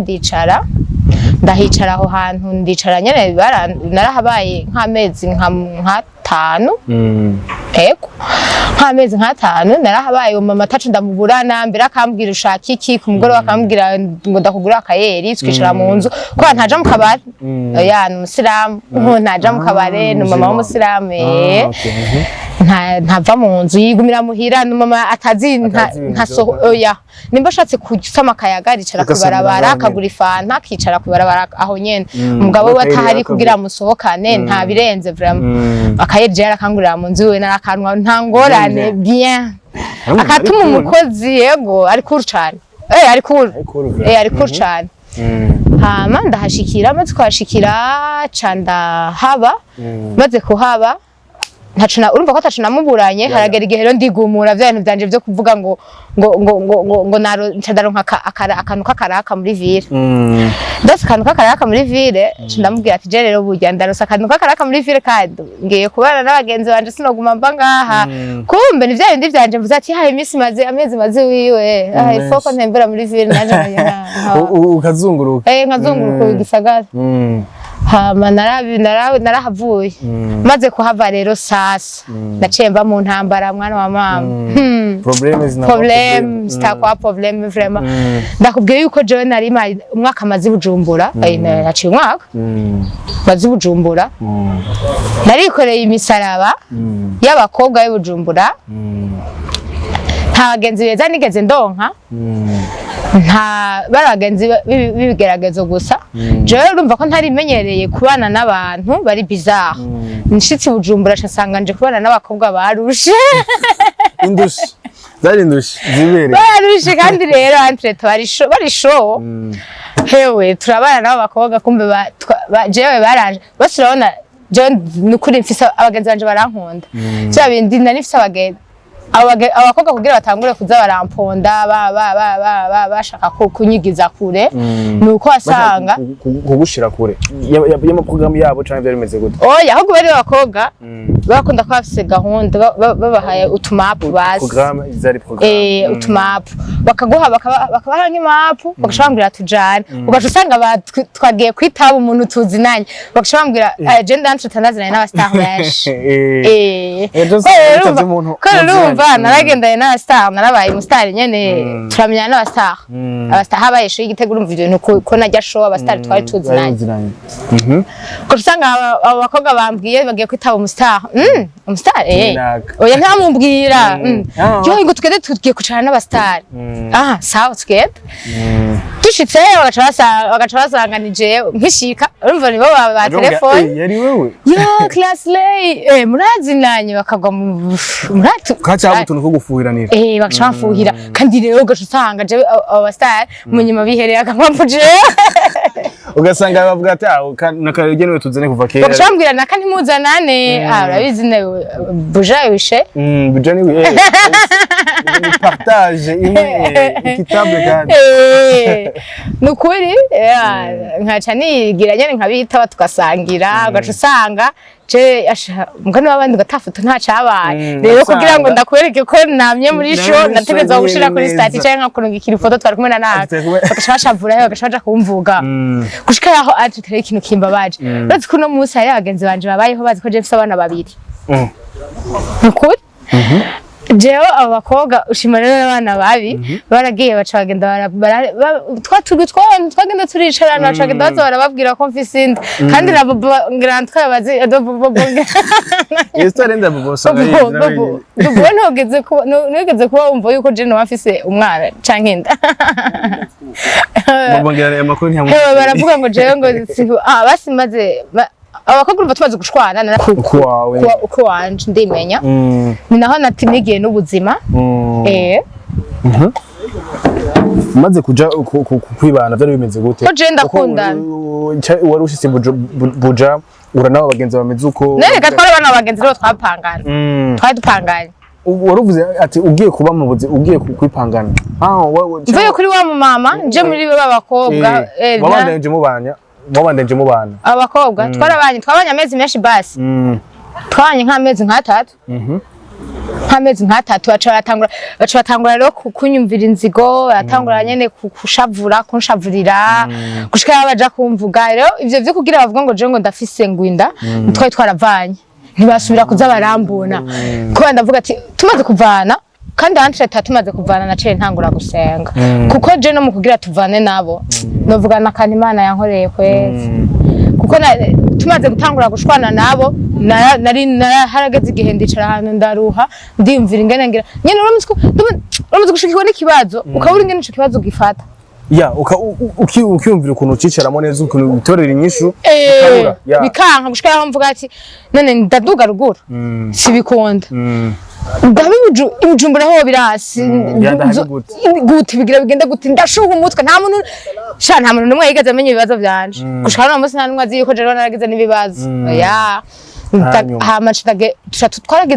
Speaker 1: ndahicara aho hantu ndicara nyene narahabaye nk'amezi nka 5 eko nk'amezi nka 5 narahabaye mama tacu ndamuburana mbere akambwira ushaka iki ku mugoro akambwira ngo ndakugura akayeri twicara mu nzu ko ntaja mu kabare oya n'umusiramu ntaja mu kabare no mama w'umusiramu ntava mu nzu yigumira muhira no mama atazi oya nimba ashatse kusama akayaga aricara kubarabara akagura ifanta akicara kubarabara aho nyene umugabo we atahari kugira musohokane nta birenze vraiment akayeje yarakangurira mu nzu we narakanwa nta ngorane bien akatuma umukozi yego ari cool cyane ari cool cyane hama ndahashikira maze kwashikira canda haba maze kuhaba ntacuna urumva ko atacuna muburanye haragera igihe rero ndigumura bya bintu byanje byo kuvuga ngo ncaronka akantu kakaraka muri ville ndase akantu kakaraka muri ville ndamubwira ati je rero burya ndarosa akantu kakaraka muri ville kandi ngiye kubana n'abagenzi banje sinoguma mba ngaha kumbe ni bya bindi byanje mvuze ati haye imisi amezi maze wiwe ifoko ntembera muri ville naje
Speaker 2: ukazunguruka
Speaker 1: nkazunguruka igisagara hama narahavuye maze kuhava rero sasa ndacemba mu ntambara mwana wa mama problem stakwa problem vraiment ndakubwiye yuko jewe nari umwaka mazi Bujumbura naciye umwaka mazi Bujumbura narikoreye imisaraba y'abakobwa y'Ubujumbura nta bagenzi beza nigeze ndonka nta baragenzi bibigeragezo gusa jewe urumva ko ntari menyereye kubana n'abantu bari bizarre nshitsi Bujumbura cyasanga nje kubana n'abakobwa barushe
Speaker 2: zarindushe zibere
Speaker 1: barushe kandi rero entre bari show hewe turabana n'abakobwa kumbe jewe baranje basirabona je nukuri mfisa abagenzi banje barankunda cya bindi nari mfisa abagenzi abakobwa kugira batangure kuza baramponda bashaka kunyigiza kure nuko asanga
Speaker 2: kugushira kure y'amaprogramme yabo cyane byari bimeze gute
Speaker 1: oya ahubwo bari abakobwa bakunda ko bafise gahunda babahaye utumapu basi
Speaker 2: programme izari programme
Speaker 1: utumapu bakabaha nk'imapu bagashambira tujana ugaca usanga twagiye kwitaba umuntu tuzinanye bagashambira agenda ntutanazinanye n'abastar benshi naragendanye n'abastar narabaye umustar nyene turamenya n'abastar habaye show y'igitego urumva ibintu ko najya show abastar twari tuzinanye ko usanga abakobwa bambwiye bagiye kwitaba umustar oya ntamumbwira yo ngo twede tugiye kucara n'abastar sawa twede dushitse bagaca basanganije nkishika urumva nibo ba telefone
Speaker 2: yari wewe
Speaker 1: yo class lay murazinanye bakagwa muratu
Speaker 2: kacha utuntu ko gufuhiranira
Speaker 1: bagaca bafuhira kandi rero ugaca usanga je abastar munyuma bihereye akampamvu je
Speaker 2: ugasanga bavuga ati nakagenewe tuzane kuva kera
Speaker 1: bakashambwira naka ntimuzanane urabizi nawe buja wishe
Speaker 2: buja ni we partage ikitable kandi
Speaker 1: nukuri nkaca nigira nyene nkabita tugasangira ugaca usanga je mugani wabandi gatafoto nta cabaye rero kugira ngo ndakwereke ko namye muri show nategeza gushira kuri stati cyangwa nkakurunga ikiri foto twari kumwe na naka bakashashavura bakashaja kumvuga gushika yaho ati tere ikintu kimbabaje bazi kuno musi hari abagenzi banje babayeho bazi ko je mfise abana babiri nukuri jewe abakobwa ushima rero abana babi baragiye baca bagenda twagenda turicarana baca bagenda baza barababwira ko mfise inda kandi nabo ngira twabazi
Speaker 2: histoire nda bosanga
Speaker 1: nigeze kuba wumva yuko je no afise umwana canke inda
Speaker 2: babongerera amakuru ntiyamu
Speaker 1: baravuga ngo jewe ngo basimaze abakobwa urumva tumaze gushwana uko wanje ndimenya ni naho natinigiye n'ubuzima
Speaker 2: maze kuja kwibana vyari bimeze gute
Speaker 1: ko je ndakundana
Speaker 2: wari ushitse buja uranaho abagenzi bameze uko
Speaker 1: nereka twari abana abagenzi rero twapangana twari dupanganye
Speaker 2: waruvuze ati ugiye kuba mu buzi ugiye kwipangana
Speaker 1: mvuye kuri wa mama nje muri babakobwa
Speaker 2: wabandenje mubana
Speaker 1: abakobwa twabanye amezi menshi basi twabanye nk'amezi nk'atatu baca batangura rero kunyumvira inzigo batangura nyene kunshavurira gushika baja kumvuga rero ivyo vyo kugira bavuga ngo je ngo ndafise ngwinda twari twaravanye ntibasubira kuza barambona kuko ndavuga ati tumaze kuvana kandi hantre tumaze kuvana naciye ntangura gusenga kuko je no mu kugira tuvane nabo novuga nakana Imana yankoreye kwezi kuko tumaze gutangura gushwana nabo nari harageze igihe ndicara ahantu ndaruha ndimvira ingene ngira nyene uramaze gushikirwa n'ikibazo ukabura ingene ico kibazo gifata
Speaker 2: ukiyumvira ukuntu ucicaramo neza ukuntu bitorera inyishu
Speaker 1: bikanka gushika aho mvuga ati none ndaduga ruguru sibikunda ndabibuju ibujumbura ho birasi gute bigira bigenda gute ndashuka umutwe nta muntu numwe yigaze amenye ibibazo byanje gushaka no musi nta numwe azi yuko jero naragize n'ibibazo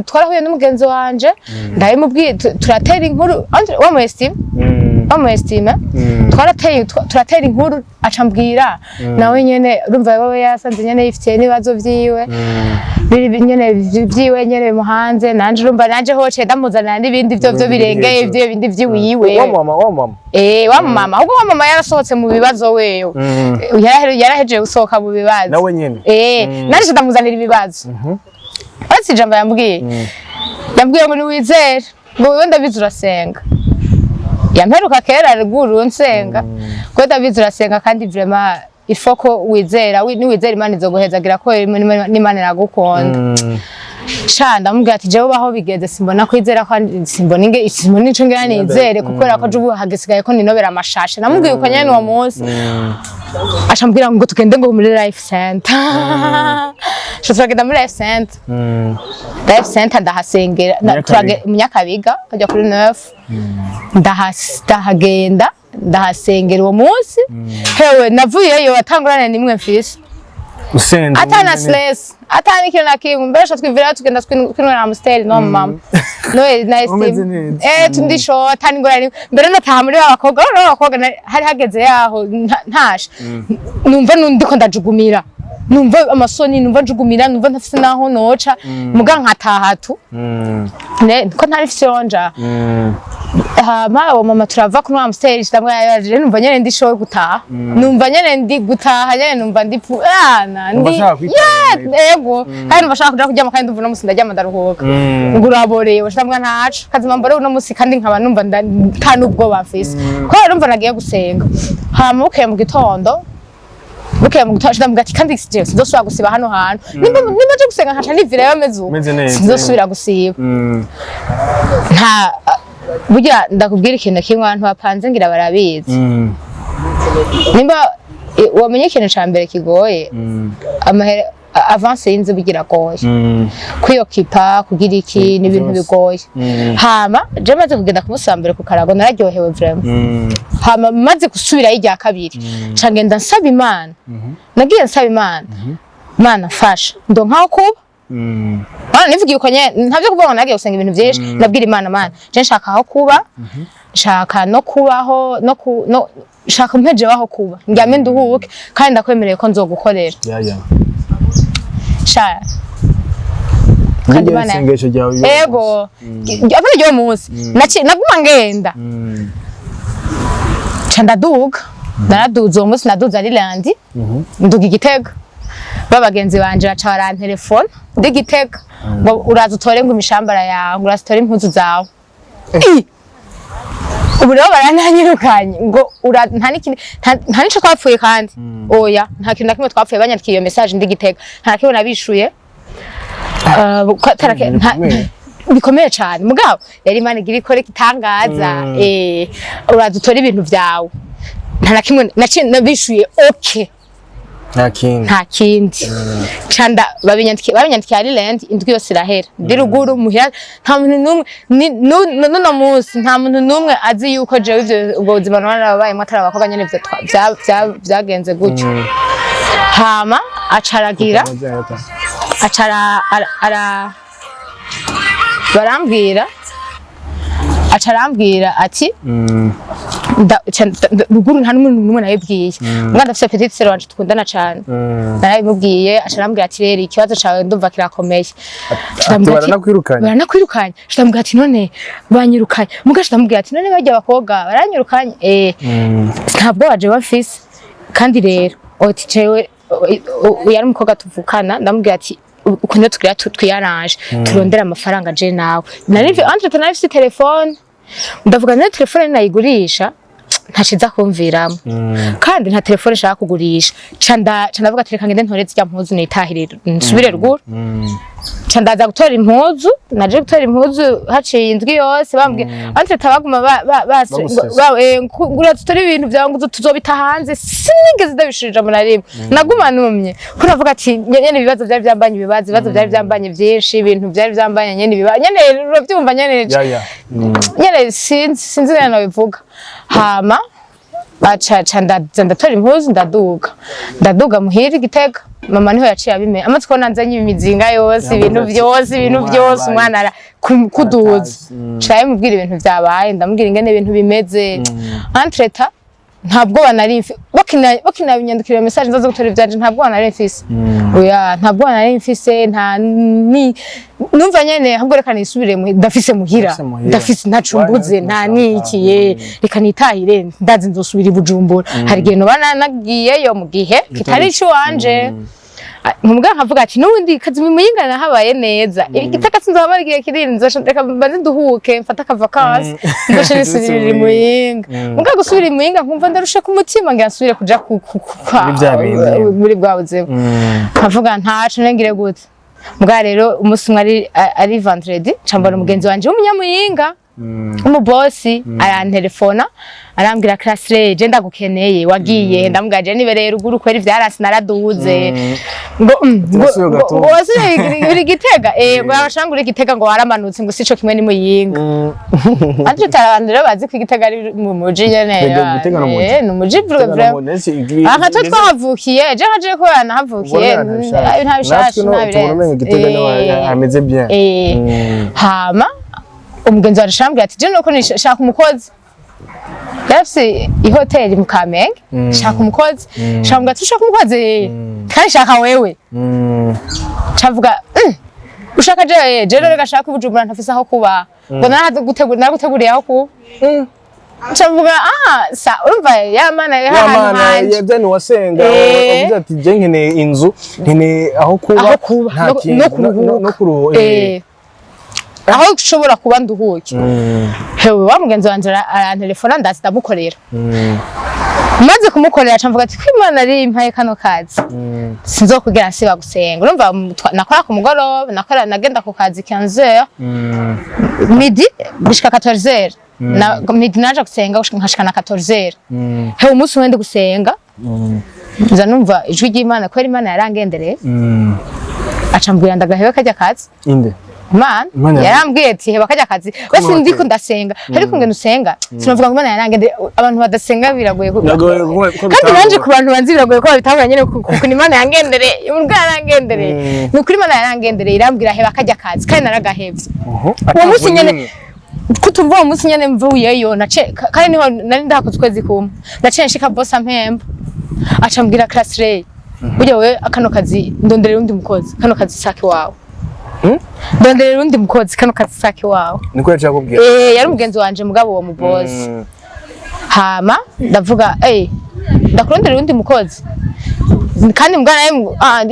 Speaker 1: twarahuye n'umugenzi wanje ndabimubwiye turatera inkuru wamuestime turatera inkuru acambwira nawe nyene urumva wowe yasanze nyene yifitiye n'ibibazo vyiwe nyene vyiwe nyene bimuhanze nanje urumva nanje hoce ndamuzanira n'ibindi vyo birengeye ivyo bindi vyiwiwe
Speaker 2: wa mama
Speaker 1: ahubwo wa mama yarasohotse mu bibazo wewe yarahejeje gusohoka mu bibazo
Speaker 2: nawe nyene
Speaker 1: nanje ndamuzanira ibibazo ati jambo yambwiye ngo niwizere ngo wewe ndabizi urasenga yamperuka kera ruguru nsenga ko ndabizi urasenga kandi vraiment ifoko wizera niwizera Imana izoguhezagira ko n'Imana iragukunda ndamubwira ati jewe baho bigeze simbona kwizera kandi simbona ico ngira nizere kuko rako jubu hagisigaye ko ninobera amashashe namubwiye uko nyene uwo munsi acambwira ngo tugende ngo muri life center turagenda muri life center ndahasengera turage munyakabiga kajya kuri 9 ndahagenda ndahasengera uwo munsi hewe navuyeyo watangurana nimwe mfise atana stress atani kintu nakimwe mbere twivira tugenda kwinwera amsteri no mama no nice tundisho atani ngorane mbere nataha muri abakobwa hari hageze yaho ntasha numva ndiko ndajugumira numva amasoni numva njugumira numva ntafise naho noca muga nkatahatu ko ntari fise yonja mama turava kuno amsteri ndamwe yaje numva nyene ndishowe gutaha numva nyene ndi gutaha nyene numva ndipfu yego kandi bashaka kuja kuryama kandi ndumva no musi ndaryama ndaruhuka nguraborewe ndamwe ntacu kazima mbore uno musi kandi nkaba numva ntanubwo bafise ko numva nagiye gusenga hama ukeye mu gitondo ndamubwira ati kandi sinzosubira gusiba hano hantu nimba je gusenga nkaca nivira yamezu sinzosubira gusiba burya ndakubwira ikintu kimwe abantu bapanze ngira barabizi nimba wamenye ikintu ca mbere kigoye avance y'inzu bigira goye kwiyokipa kugira iki ni ibintu bigoye hama je maze kugenda kumusambira ku karago nararyohewe vraiment hama maze gusubira irya kabiri cangenda nsaba Imana nagiye nsaba Imana Mana fasha ndonkaho kuba nivugiye uko nye ntavyo kuvuga ngo nagiye gusenga ibintu byinshi nabwira Imana Mana je nshaka aho kuba nshaka no kubaho no shaka mpeje waho kuba ndyame nduhuke kandi ndakwemereye ko nzogukorera sha kandi bana ego abana ryo munsi naguma ngenda candaduga naraduze uwo munsi naduze ari landi nduga Igitega babagenzi banje baca barantelefona ndi Gitega ngo uraza utore ngo imishambara yawe uraza utore impuzu zawe ubu rero barananyirukanye ngo nta nico twapfuye kandi oya nta kintu nakimwe twapfuye banyandikiye iyo message ndi Gitega nta kintu nabishuye bikomeye cyane mugabo yari Imana igira ikore kitangaza uraza utore ibintu vyawe nta nakimwe nabishuye okay nta kindi canda babinyandikiye ari land indwi yose irahera ndi ruguru muhira nta muntu numwe no munsi nta muntu numwe azi yuko jewe ivyo ubwo buzima narabaye mwatara abakobwa nyene vyagenze gutyo hama acaragira barambwira ati ruguru nta numwe nabibwiye mwana afite petite sœur wanje tukundana cyane narabimubwiye acharambwira ati rero ikibazo cawe ndumva kirakomeye baranakwirukanye ndamubwira ati none banyirukanye mugaje ndamubwira ati none bajya abakobwa baranyirukanye ntabwo waje bafise kandi rero oti jewe yari umukobwa tuvukana ndamubwira ati ukuntu tugira twiyaranje turondera amafaranga je nawe entre nafise telefone ndavuga na telefone nayigurisha ntashiza kumviramo kandi nta telefone shaka kugurisha candavuga ati reka ngende ntoreze rya mpuzu nitahirira nsubire ruguru candaza gutora impuzu naje gutora impuzu haciye indwi yose bambwiye entre tabaguma ngura tutori ibintu byawe ngo tuzobita hanze sinigeze ndabishirija mu narimwe naguma numye kuravuga ati nyene ibibazo byari byambanye ibibazo byari byambanye byinshi ibintu byari byambanye nyene ibibazo nyene uravyumva nyene sinzi nana bivuga hama ndatora impuzu ndaduga muhira Igitega mama niho yaciye abime amaze ko nanzanye imizinga yose ibintu byose umwana kuduza caye mubwira ibintu byabaye ndamubwira ingene ibintu bimeze entreta ntabwo banari bakina binyandikira message nzazo gutora ivyanje ntabwo banari mfise oya ntabwo banari mfise nta ni numva nyene ahubwo reka nisubire ndafise muhira ndafise ntacumbuze nta nikiye reka nitahire ndazi nzosubira Bujumbura hari gihe no bananagiyeyo mu gihe kitari cyo wanje Mumuga nkavuga ati nundi kazi muyingana habaye neza igitaka sinzaba igihe kirinze reka mbanze nduhuke mfata vacances ndoshe nisubirira muyinga muga gusubira muyinga nkumva ndarusha ku mutima ngasubire kuja muri bwabuze nkavuga ntacu nengire gute muga rero umunsi mwari ari vendredi cambara umugenzi wanje w'umunyamuyinga umubosi arantelefona arambwira Classre je ndagukeneye wagiye ndamubwira nibereye ruguru kweri vyarasi naraduze ngo uri Gitega ngo abashangura Gitega ngo waramanutse ngo sico kimwe ni muyinga anje tarandira bazi ku Gitega ari mu muji nyene no muji vraiment aha to twavukiye je haje ko yanahavukiye nta bishasha nta
Speaker 2: ameze bien
Speaker 1: hama umugenzi arashambwira ati je nuko nishaka umukozi yafise ihoteli mu Kamenge shaka umukozi shambwira ati ushaka umukozi kandi shaka wewe cavuga ushaka je rero gashaka Bujumbura ntafise aho kuba ngo naraguteguriye aho kuba cavuga sa urumva yamana
Speaker 2: yabyo ni wasenga uvuze ati je nkene inzu nkene aho kuba no kuruho
Speaker 1: aho ushobora kuba nduhuke hewe wa mugenzi wanje arantelefona ndazi ndamukorera maze kumukorera camvuga ati kwimana ari impaye kano kazi sinzokugera nsiba gusenga urumva nakora ku mugoroba nakora nagenda ku kazi 15h midi gushika 14h na midi naje gusenga gushika 14h hewe umunsi wende gusenga nza numva ijwi ry'Imana ko Imana yarangendereye acambwira ndagahebe kajya kazi
Speaker 2: inde
Speaker 1: Imana yarambwiye ati heba kajya kazi basi ndiko ndasenga ariko ngene usenga sinavuga ngo Imana yarangendere abantu badasenga biragoye kandi nanje ku bantu banzi biragoye ko bitabura nyene kuko Imana yangendere ubwo yarangendere nuko Imana yarangendere irambwira heba kajya kazi kandi naragahevye uwo munsi nyene kutumva uwo munsi nyene mvuyeyo nace kandi niho nari ndakoze kwezi kumwe nace nshika boss ampemba acambwira classrey burya we akano kazi ndonderera undi mukozi kano kazi sake wawe ndonderera undi mukozi kano kazi sake wawe
Speaker 2: niko yaje akubwira
Speaker 1: yari umugenzi wanje mugabo wo mu boss hama ndavuga ndakurondera undi mukozi kandi mbwana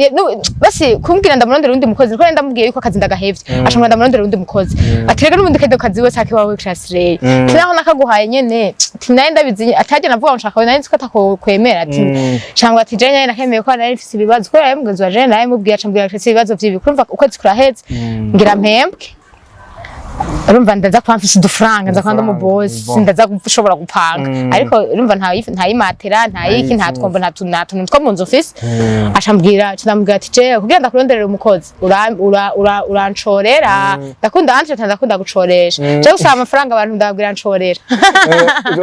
Speaker 1: basi kumbwira ndamurondera undi mukozi niko ndamubwiye yuko akazi ndagahevye ashobora ndamurondera undi mukozi aterega n'ubundi kado kazi we sake wawe classrey kinaho nakaguhaye nyene tinaye ndabizi ataje navuga ngo nshaka nari nziko atakwemera ati cyangwa ati je nyene nakemeye ko nari mfise ibibazo ko yari mugenzi wa je naye mubwiye acambwira ati ibibazo vyibi kurumva uko zikuraheze ngira mpembwe urumva ndaza kwamfisha udufaranga nza kwanda mu boss ndaza gushobora gupanga ariko urumva nta yimatera nta yiki nta twombo nta tuntu two mu nzu office acambwira ndamubwira ati je kugira ndakuronderera umukozi urancorera ndakunda anje ndakunda gucoresha je gusaba amafaranga abantu ndabwira ncorera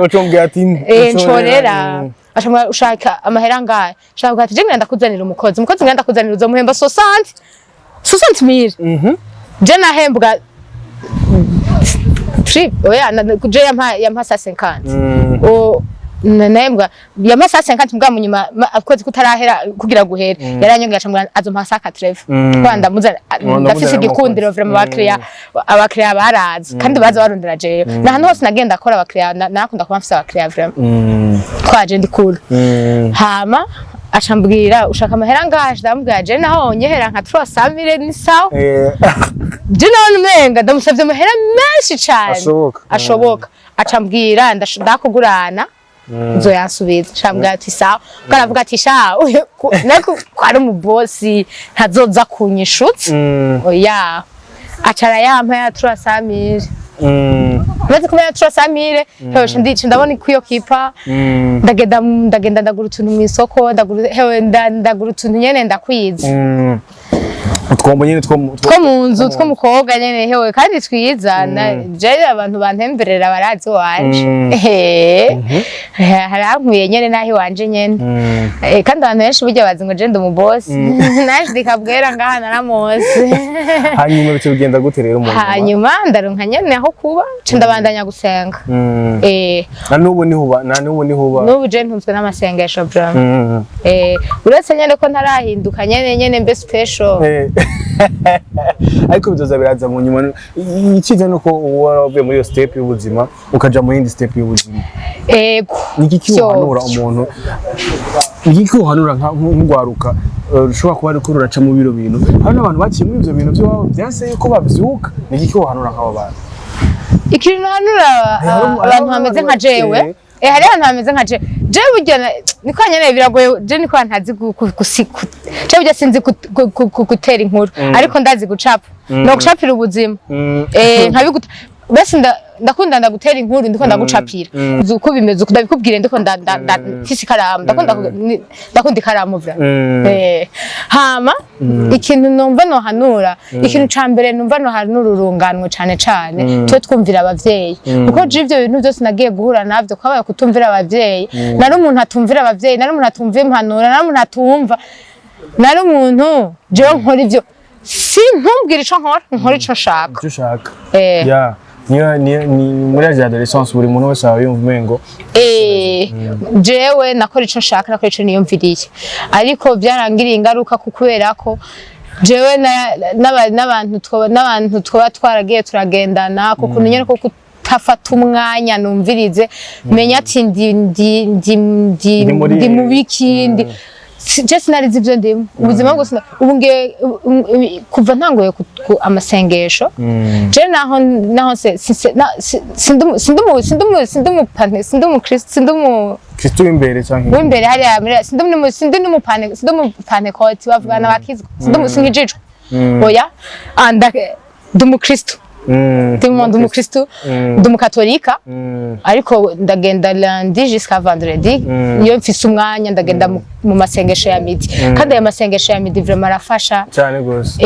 Speaker 2: ucombwira ati
Speaker 1: ncorera acambwira ushaka amahera ngaye ashaka ati je ngenda ndakuzanira umukozi ngenda ndakuzanira uzomuhemba 60,000 je nahembwa trip oya kuje yampa 50 nembwa yampa 50 mbwa munyuma akoze kutarahera kugira guhera yaranyongera acambwira azompa 40 kwanda muza ndafise igikundiro vraiment abakiriya barazi kandi baza barondera jeyo nahantu hose nagenda akora abakiriya nakunda kuba mfise abakiriya vraiment twaje ndi cool hama acambwira ushaka amahera ngaje ndamubwira je naho nyehera nka 300,000 ni sawa je naho numenga ndamusavye amahera menshi cyane ashoboka acambwira ndakugurana zo yansubiza acambwira ati sawa karavuga ati sha nako kwari mu boss ntazoza kunyishutse oya acara yampa ya 300,000 maze kumenya 300,000 hewe ndici ndabona ikuyo kipa ndagenda ndagura utuntu mu isoko ndagura utuntu nyene ndakwiza
Speaker 2: utwombo nyene two
Speaker 1: mu nzu two mukobwa nyene hewe kandi twiza je abantu bantemberera barazi wanje harankuye nyene nahi wanje nyene kandi abantu benshi burya bazi ngo je ndi mu boss naje ndikabwera ngaha naramuzi
Speaker 2: hanyuma bice bigenda gute rero umuntu
Speaker 1: hanyuma ndaronka nyene aho kuba ndabandanya gusenga
Speaker 2: na nubu niho uba
Speaker 1: nubu je ntunzwe n'amasengesho bra uretse nyene ko ntarahinduka nyene mbe special
Speaker 2: ariko bizoza biraza mu nyuma ikiza nuko waravuye muri iyo step y'ubuzima ukaja mu yindi step y'ubuzima niki uhanura umuntu niki uhanura nk'ugwaruka rushobora kuba ariko ruraca mu biro bintu hari n'abantu baciye muri ivyo bintu byo byanse yuko bavyuka niki uhanura nk'abo bantu
Speaker 1: ikintu hanura abantu bameze nka jewe hari abantu bameze nka jewe burya niko nyene biragoye je niko ntazi je burya sinzi gutera inkuru ariko ndazi gucapa no gucapira ubuzima nkabiguta bese ndakunda ndagutera inkuru ndiko ndagucapira uko bimeze ndabikubwire ndiko ndafise ikaramu ndakunda ikaramu vra hama ikintu numva no hanura ikintu ca mbere numva no hanura urunganwe cane twe twumvira abavyeyi kuko je ivyo bintu byose nagiye guhura navyo kwabaye kutumvira abavyeyi nari umuntu atumvira abavyeyi nari umuntu atumva impanuro nari umuntu atumva nari umuntu je nkora ivyo ntumbwire ico nkora ico nshaka
Speaker 2: ni muri adolescence buri muntu wese aba yumva umengo
Speaker 1: jewe nakora ico nshaka nakora ico niyumviriye ariko byarangiriye ingaruka kubera ko jewe n'abantu twoba twaragiye turagendana kuko nyene ko kutafata umwanya numvirize menya ati ndi mu bikindi just narize ivyo ndimo ubuzima bwose ubu ngiye kuva ntangoye amasengesho je naho sindumu
Speaker 2: Kristo imbere cyangwa
Speaker 1: imbere hari amira sindumu panekoti bavugana bakizwa sindumu singijijwe oya anda ndumu Kristo ndi umukristo ndi umukatolika ariko ndagenda lundi jusqu'à vendredi iyo mfise umwanya ndagenda mu masengesho ya midi kandi ayo masengesho ya midi vraiment arafasha
Speaker 2: cyane gose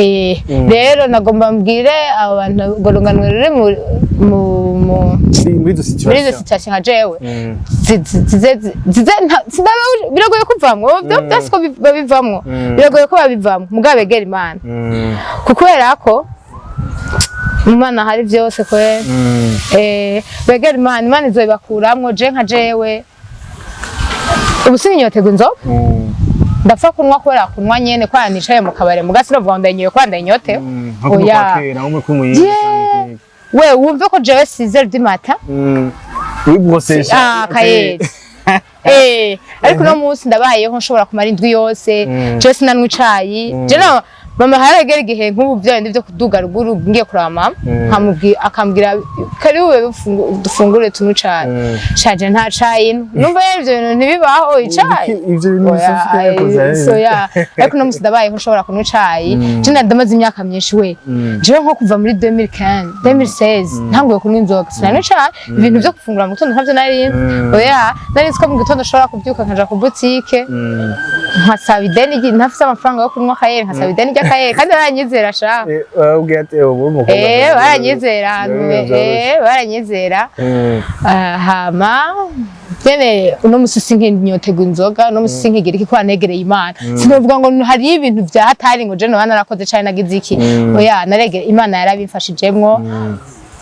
Speaker 1: rero nagomba mbwire abantu golonganwe ruri muri izo situation nka jewe biragoye kuvamwo byose ko babivamwo biragoye ko babivamwo mugabo begera Imana kubera ko Imana hari byose kwe begera Imana izobibakuramwo je nka jewe ubu sinyotega inzoga ndapfa kunywa kubera kunywa nyene kwa nicaye mu kabare mugasi novuga ndanyoye kwa ndanyote oya we wumve ko jewe 6h du matin
Speaker 2: wibrosesha
Speaker 1: kaye ariko no munsi ndabayeho nshobora kumara indwi yose je sinanywa icayi je no mama haragera igihe nk'ubu byandi byo kuduga ruguru ngiye kuraba mama akambwira kari ube dufungure tunywe icayi shaje nta cayi numva ivyo bintu ntibibaho icayi
Speaker 2: ivyo bintu
Speaker 1: soya ariko no munsi ndabayeho nshobora kunywa icayi je ndamaze imyaka myinshi we je nko kuva muri 2016 ntanguye kunywa inzoga sinanywa icayi ibintu byo gufungura mu gitondo ntavyo nari oya nari nzi ko mu gitondo nshobora kubyuka nkaja ku boutique nkasaba ideni ntafise amafaranga yo kunywa kayere nkasaba ideni kandi baranyizera sha
Speaker 2: ubwate ubu
Speaker 1: baranyizera hama nyene uno musi nk'inyotego inzoga uno musi nkigira iki kwanegereye Imana sinovuga ngo hari ibintu byahatari ngo je no narakoze cyane nagize iki oya naregere Imana yarabimfashijemwo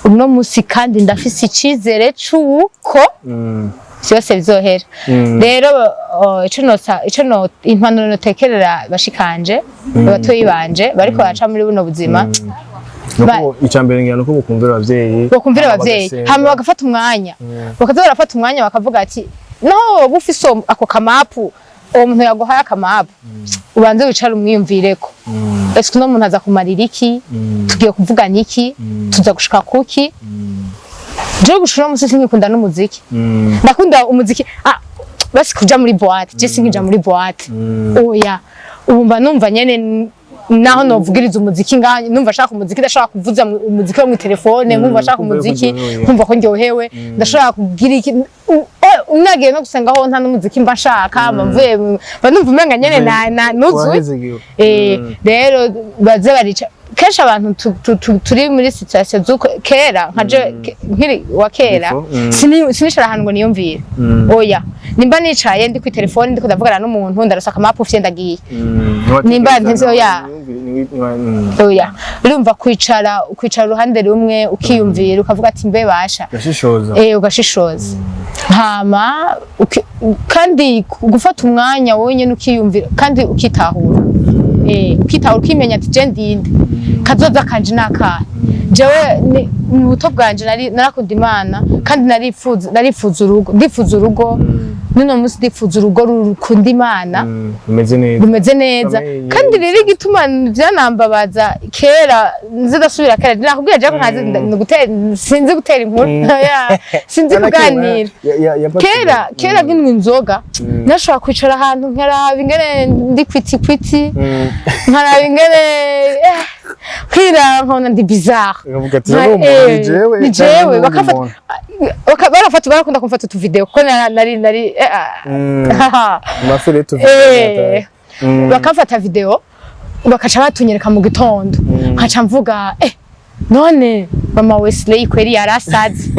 Speaker 1: uno musi kandi ndafise icizere c'uko byose bizohera rero ico impanuro notekerera bashikanje abatoyi banje bariko baca muri buno buzima
Speaker 2: icambere ngiyano ko
Speaker 1: bokumvira abavyeyi hama bagafata umwanya bakaza barafata umwanya bakavuga ati no bufise ako kamapu uwo muntu yaguhaye akamapu ubanze wicara umwiyumvireko ese no muntu aza kumarira iki tugiye kuvugana iki tuza gushika kuki je gushura musisi nkikunda n'umuziki ndakunda umuziki basi kuja muri boîte je sinkija muri boîte oya ubumva numva nyene naho novugiriza umuziki nganye numva shaka umuziki ndashaka kuvuza umuziki wo mu telefone nkumva shaka umuziki nkumva ko ndyohewe ndashaka kugira iki unagiye no gusengaho nta n'umuziki mba shaka mvuye banumva umenga nyene na nuzuye rero baze barica kenshi abantu turi muri situation zuko kera nkaje nkiri wa kera sinishara ahantu ngo niyumvire oya nimba nicaye ndi ku telefone ndiko ndavugana n'umuntu ndarasaka map ufye ndagiye nimba ntenze oya urumva kwicara uruhande rumwe ukiyumvira ukavuga ati mbe basha ugashishoza hama kandi gufata umwanya wonyene ukiyumvira kandi ukitahura ukitahura ukimenya ati je ndinde kazoza kanje naka jewe mu buto bwanje narakunda Imana kandi narifuza urugo nino musi ndifuza urugo rukunda Imana rumeze neza kandi rero igituma byanambabaza kera nzidasubira kera nakubwira je ko sinzi gutera inkuru sinzi kuganira kera nginywa inzoga nashobora kwicara ahantu nkaraba ingene ndi kwiti nkaraba ingene nkona ndi bizarre ni jewe bakafata barakunda kumfata utuvideo kuko nari bakafata video bakaca batunyereka mu gitondo nkaca mvuga none mama Wesley kweri yarasaze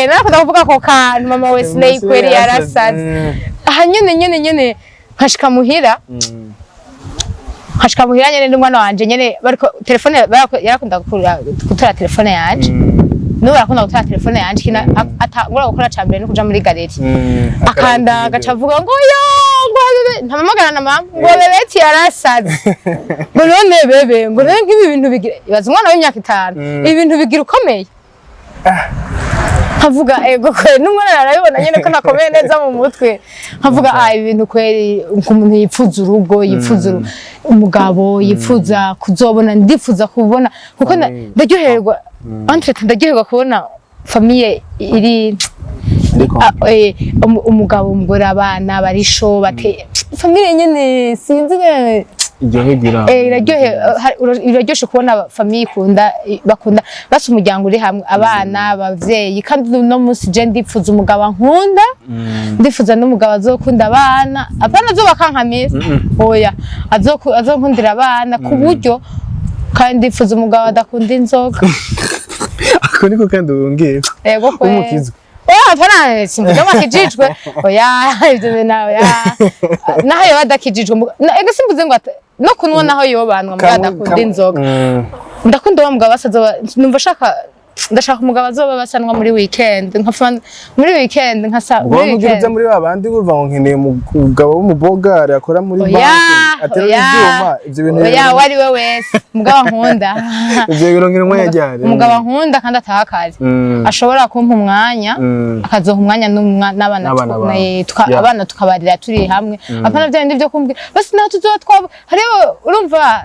Speaker 1: narakunda kuvuga ko kantu mama Wesley kweri yarasaze aha nyene nkashika muhira nyene n'umwana wanje nyene bariko telefone yarakunda gutora telefone yanje no barakunda gutora telefone yanje kina atangura gukora cambere no kuja muri galeri akanda gacavuga ngo yo ntamamagana na mama ngo bebeti yarasaze ngo none bebe ngo ngibi ibintu bigira ibaza umwana w'imyaka 5 ibintu bigira ukomeye nkavuga kwe n'umwana arabibona nyene ko nakomeye neza mu mutwe nkavuga ibintu kweri umuntu yipfuza urugo yipfuza umugabo yipfuza kuzobona ndifuza kubona kuko ndaryoherwa ndaryoherwa kubona famille iri umugabo umugore abana barisho bate famille nyene sinzi
Speaker 2: iryohera
Speaker 1: iraryoshe kubona famille bakunda basi umuryango uri hamwe abana abavyeyi kandi no musi je ndipfuza umugabo nkunda ndifuza n'umugabo azokunda abana apana azobakankamira oya azonkundira abana ku buryo kandi ndifuza umugabo adakunda inzoga
Speaker 2: ako niko kandi ubungiye
Speaker 1: yego kwe
Speaker 2: umukizwe
Speaker 1: apana simvuga Narakijijwe oya ivyo nawe naho yo badakijijwe ega simvuze ngo no kunwa naho yo banwa mbwa adakunda inzoga ndakunda uwo mugabo asaza numva ndashaka umugabo azoba basanwa muri weekend muri weekend muri
Speaker 2: weekend muri babandi urva ngo nkeneye umugabo w'umubogari akora muri banki atera ibyuma ivyo bintu
Speaker 1: oya wari we wese umugabo nkunda
Speaker 2: ivyo bironkera umwanya ryari
Speaker 1: umugabo nkunda kandi atahakaze ashobora kumpa umwanya akazoha umwanya n'abana abana tukabarira turi hamwe apana bya bindi byo kumbwira basi naho tuzoba twabo hariyo urumva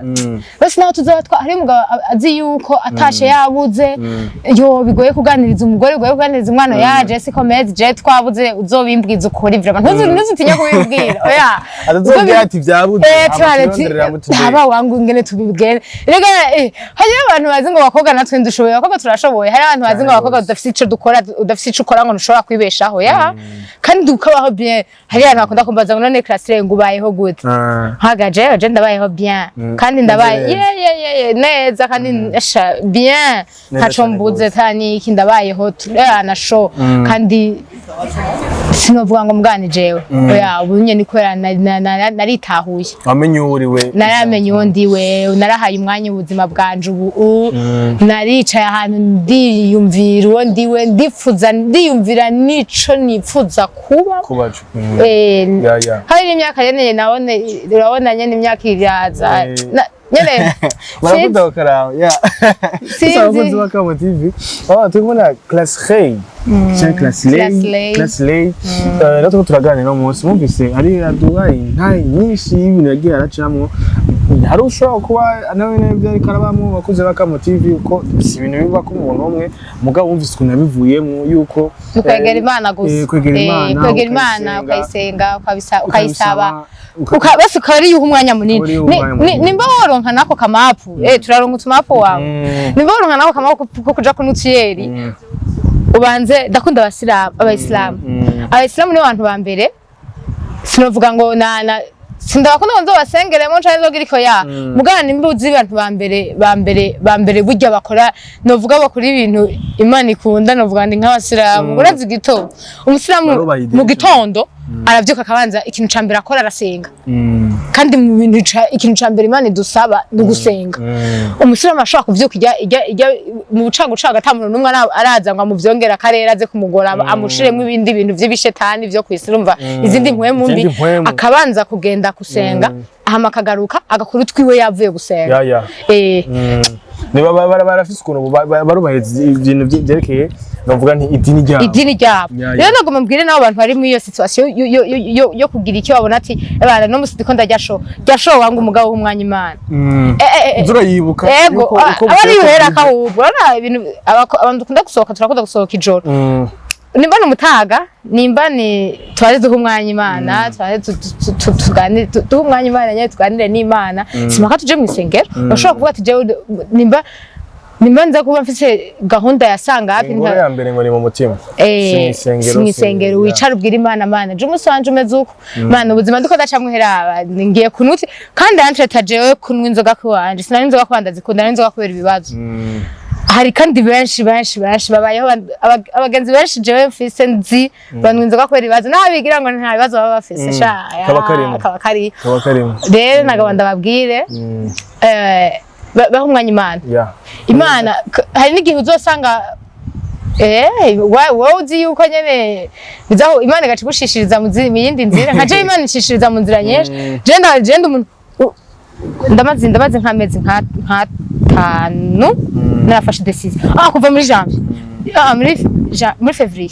Speaker 1: basi naho tuzoba hari umugabo azi yuko atashe yabuze yo bigoye kuganiriza umugore bigoye kuganiriza umwana yaje siko mezi je twabuze uzobimbwiza ukuri ivyo ntuzitinya kubibwira oya
Speaker 2: atazobwira ati vyabuze
Speaker 1: haba wangu ngene tubibwene rega hari abantu bazi ngo bakobwa natwe ndushoboye bakobwa turashoboye hari abantu bazi ngo bakobwa udafite ico dukora udafite ico ukora ngo ntushobora kwibeshaho ya kandi ukabaho bien hari abantu bakunda kumbaza ngo none classe ngo ubayeho gute hagaje je ndabayeho bien kandi ndabaye neza kandi bien ntaco mbuze tani iki ndabayeho turana show kandi sinovuga ngo mugani jewe oya ubunye nikorera naritahuye
Speaker 2: wamenye uriwe
Speaker 1: naramenye uwo ndiwe narahaye umwanya ubuzima bwanje ubu naricaye ahantu ndiyumvira uwo ndiwe ndiyumvira nico nipfuza kuba hari imyaka yeneye nabone urabona nyene imyaka iraza nyene
Speaker 2: baravuga bakaraho ya sasa abakunzi bakamo TV tubona class Ray class Ray natwe turaganira no munsi mumvise ari aduha intahe nyinshi y'ibintu yagiye aracamo hari ushobora kuba nawe nebyo ari karabamo bakuze bakamo TV uko si ibintu biba ku muntu umwe mugabo wumvise ukuntu yabivuyemo yuko
Speaker 1: kwegera Imana gusa kwegera Imana ukayisenga ukayisaba basi ukari yuha umwanya munini nimba woronka nako kamapu turaronka utumapu wawe nimba woronka nako kamapu ko kuja ku nutiyeri ubanze ndakunda abayisilamu ni abantu ba mbere sinovuga ngo sindabakunda ngo nzobasengeremo canke nzogiriko ya mugana nimba uzi abantu ba mbere burya bakora novuga bakora ibintu Imana ikunda novuga ndi nk'abasilamu urazi gito umusilamu mu gitondo aravyuka akabanza ikintu ca mbere akora arasenga kandi mu bintu ikintu ca mbere Imana idusaba ni gusenga umusilamu ashobora kuvyuka ijya mu bucagucaga ata muntu numwe araza ngo amuvyongera akarera aze kumugora amushiremo ibindi bintu vy'ibishetani vyo kwisi urumva izindi mpwemu mbi akabanza kugenda kusenga ahama akagaruka agakora utwiwe yavuye gusenga
Speaker 2: niba barafise ukuntu barubahiriza ibintu byerekeye novuga nti idini ryabo rero nagomba mbwire nabo abantu bari muri iyo situation yo kugira icyo babona ati abana no musidiko ndaryasho wangu umugabo w'umwanya Imana zura yibuka
Speaker 1: uko abari yuhera kahubwo ibintu abantu dukunda gusohoka turakunda gusohoka ijoro nimba numutaga nimba ni twari duha umwanya Imana twari duha umwanya Imana nyine tuganire n'Imana simaka tuje mu isengero bashobora kuvuga ati jewe nimba nza kuba mfise gahunda yasanga hapi
Speaker 2: ya mbere ngo ni mu mutima
Speaker 1: simisengero wicara ubwira Imana je umusanje umeze uko Imana ubuzima ndiko dacamwe hera ngiye kunuti kandi yantreta jewe kunwa inzoga kwanje sinari inzoga kwanda zikunda n'inzoga kubera ibibazo hari kandi benshi babayeho abagenzi benshi jewe mfise nzi banwa inzoga kubera ibibazo nabigira ngo nta bibazo baba bafise sha kabakari rero nagabanda babwire baho umwanya Imana hari n'igihe uzosanga wowe uzi yuko nyene bizaho Imana igacigushishiriza mu yindi nzira nka je Imana ishishiriza mu nzira nyinshi je umuntu ndamaze nk'amezi nk'atanu narafashe decision kuva muri janvier muri février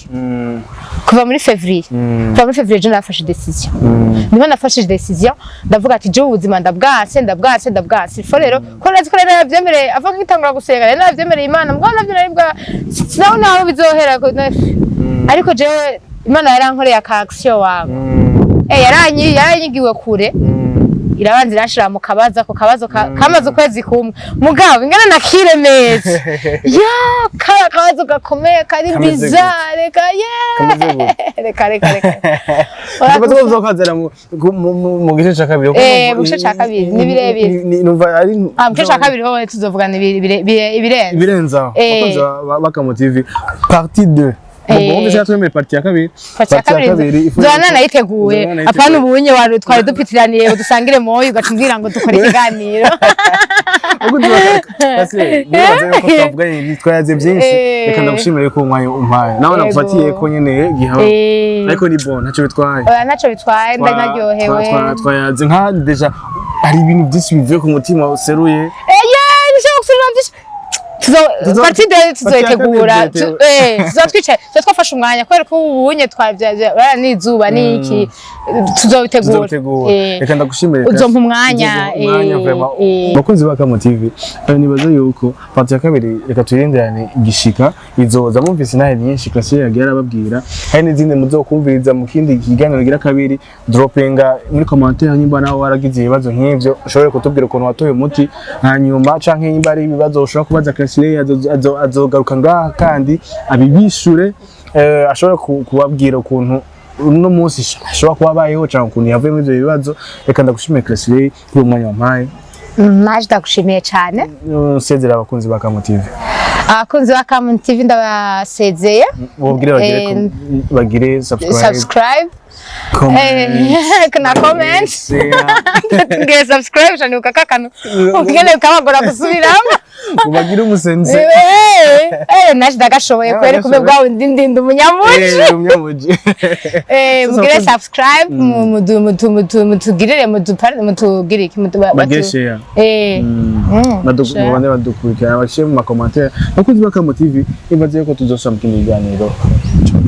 Speaker 1: kuva muri février je nafashe decision niba nafashe decision ndavuga ati je ubuzima ndabwase fo rero ko nazi ko navyemereye ava nkitangura gusenga rero navyemereye Imana mbwa navyemereye bwa sinaho naho bizohera ariko jewe Imana yarankoreye aka action wawe yaranyigiwe kure irabanza irashira mu kabazo ko kabazo kamaze ukwezi kumwe mugabo ingana nakiremeze ya kabazo gakomeye kari bizarre reka
Speaker 2: Tubazo zokazera mu gice ca kabiri
Speaker 1: mu gice ca kabiri ni birebire
Speaker 2: numva ari
Speaker 1: mu gice ca kabiri ho tuzovugana
Speaker 2: ibirenza bakoze Bakamo TV partie 2 Bongo cyangwa twemeye partie ya kabiri
Speaker 1: Zana nayiteguye apana ubunye wari twari dupitiraniye udusangire moyo ugacimbwira ngo dukore ikiganiro
Speaker 2: nibaze ko twavuganye twayaze byinshi reka ndagushimire ko umpaye nawe nakufatiye ko nyene gihaho ariko ni bon ntacyo bitwaye
Speaker 1: ntacyo bitwaye ndanaryohewe
Speaker 2: twayaze nka deja hari ibintu byinshi bivuye ku mutima useruye
Speaker 1: nishaka gusubira byinshi partide tuzoyitegura tuzatwicaye twafashe umwanya kubera ko ubunye twavyaje n'izuba n'iki tuzoyitegura
Speaker 2: reka ndagushimire
Speaker 1: uzompa umwanya
Speaker 2: bakunzi ba Bakamo TV nibaza yuko partie ya kabiri reka tuyirindirane igishika izoza mumvise nahe nyinshi classe yagiye arababwira hari n'izindi muzokumviriza mu kindi kiganiro gira kabiri droppinga muri commentaire nyimba nawe waragize ibibazo nk'ivyo ushobora kutubwira ukuntu watoye umuti hanyuma canke nyimba ari ibibazo ushobora kubaza azogaruka ngaha kandi abibishure ashobora kubabwira ukuntu uno munsi ashobora kuba abayeho cyangwa ukuntu yavuye muri ibyo bibazo reka ndagushimiye Claire kuri umwanya wampaye
Speaker 1: naje ndagushimiye cyane
Speaker 2: nsezera abakunzi ba Bakamo TV
Speaker 1: abakunzi ba Bakamo TV ndabasezeye
Speaker 2: bagire subscribe
Speaker 1: kuna comment ngire subscribe cyane ukakakano ukigene ukabagora gusubiramo
Speaker 2: ubagire umusenzi
Speaker 1: naje ndagashoboye kwere kube bwawe ndinda umunyamuji mugire subscribe mutugirire mutugire iki
Speaker 2: bagire share mubane badukurikirana baciye mu commentaire bakunzi ba Bakamo TV ibaze ko tuzosoma mu kindi kiganiro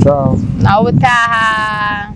Speaker 2: ciao
Speaker 1: nawe utaha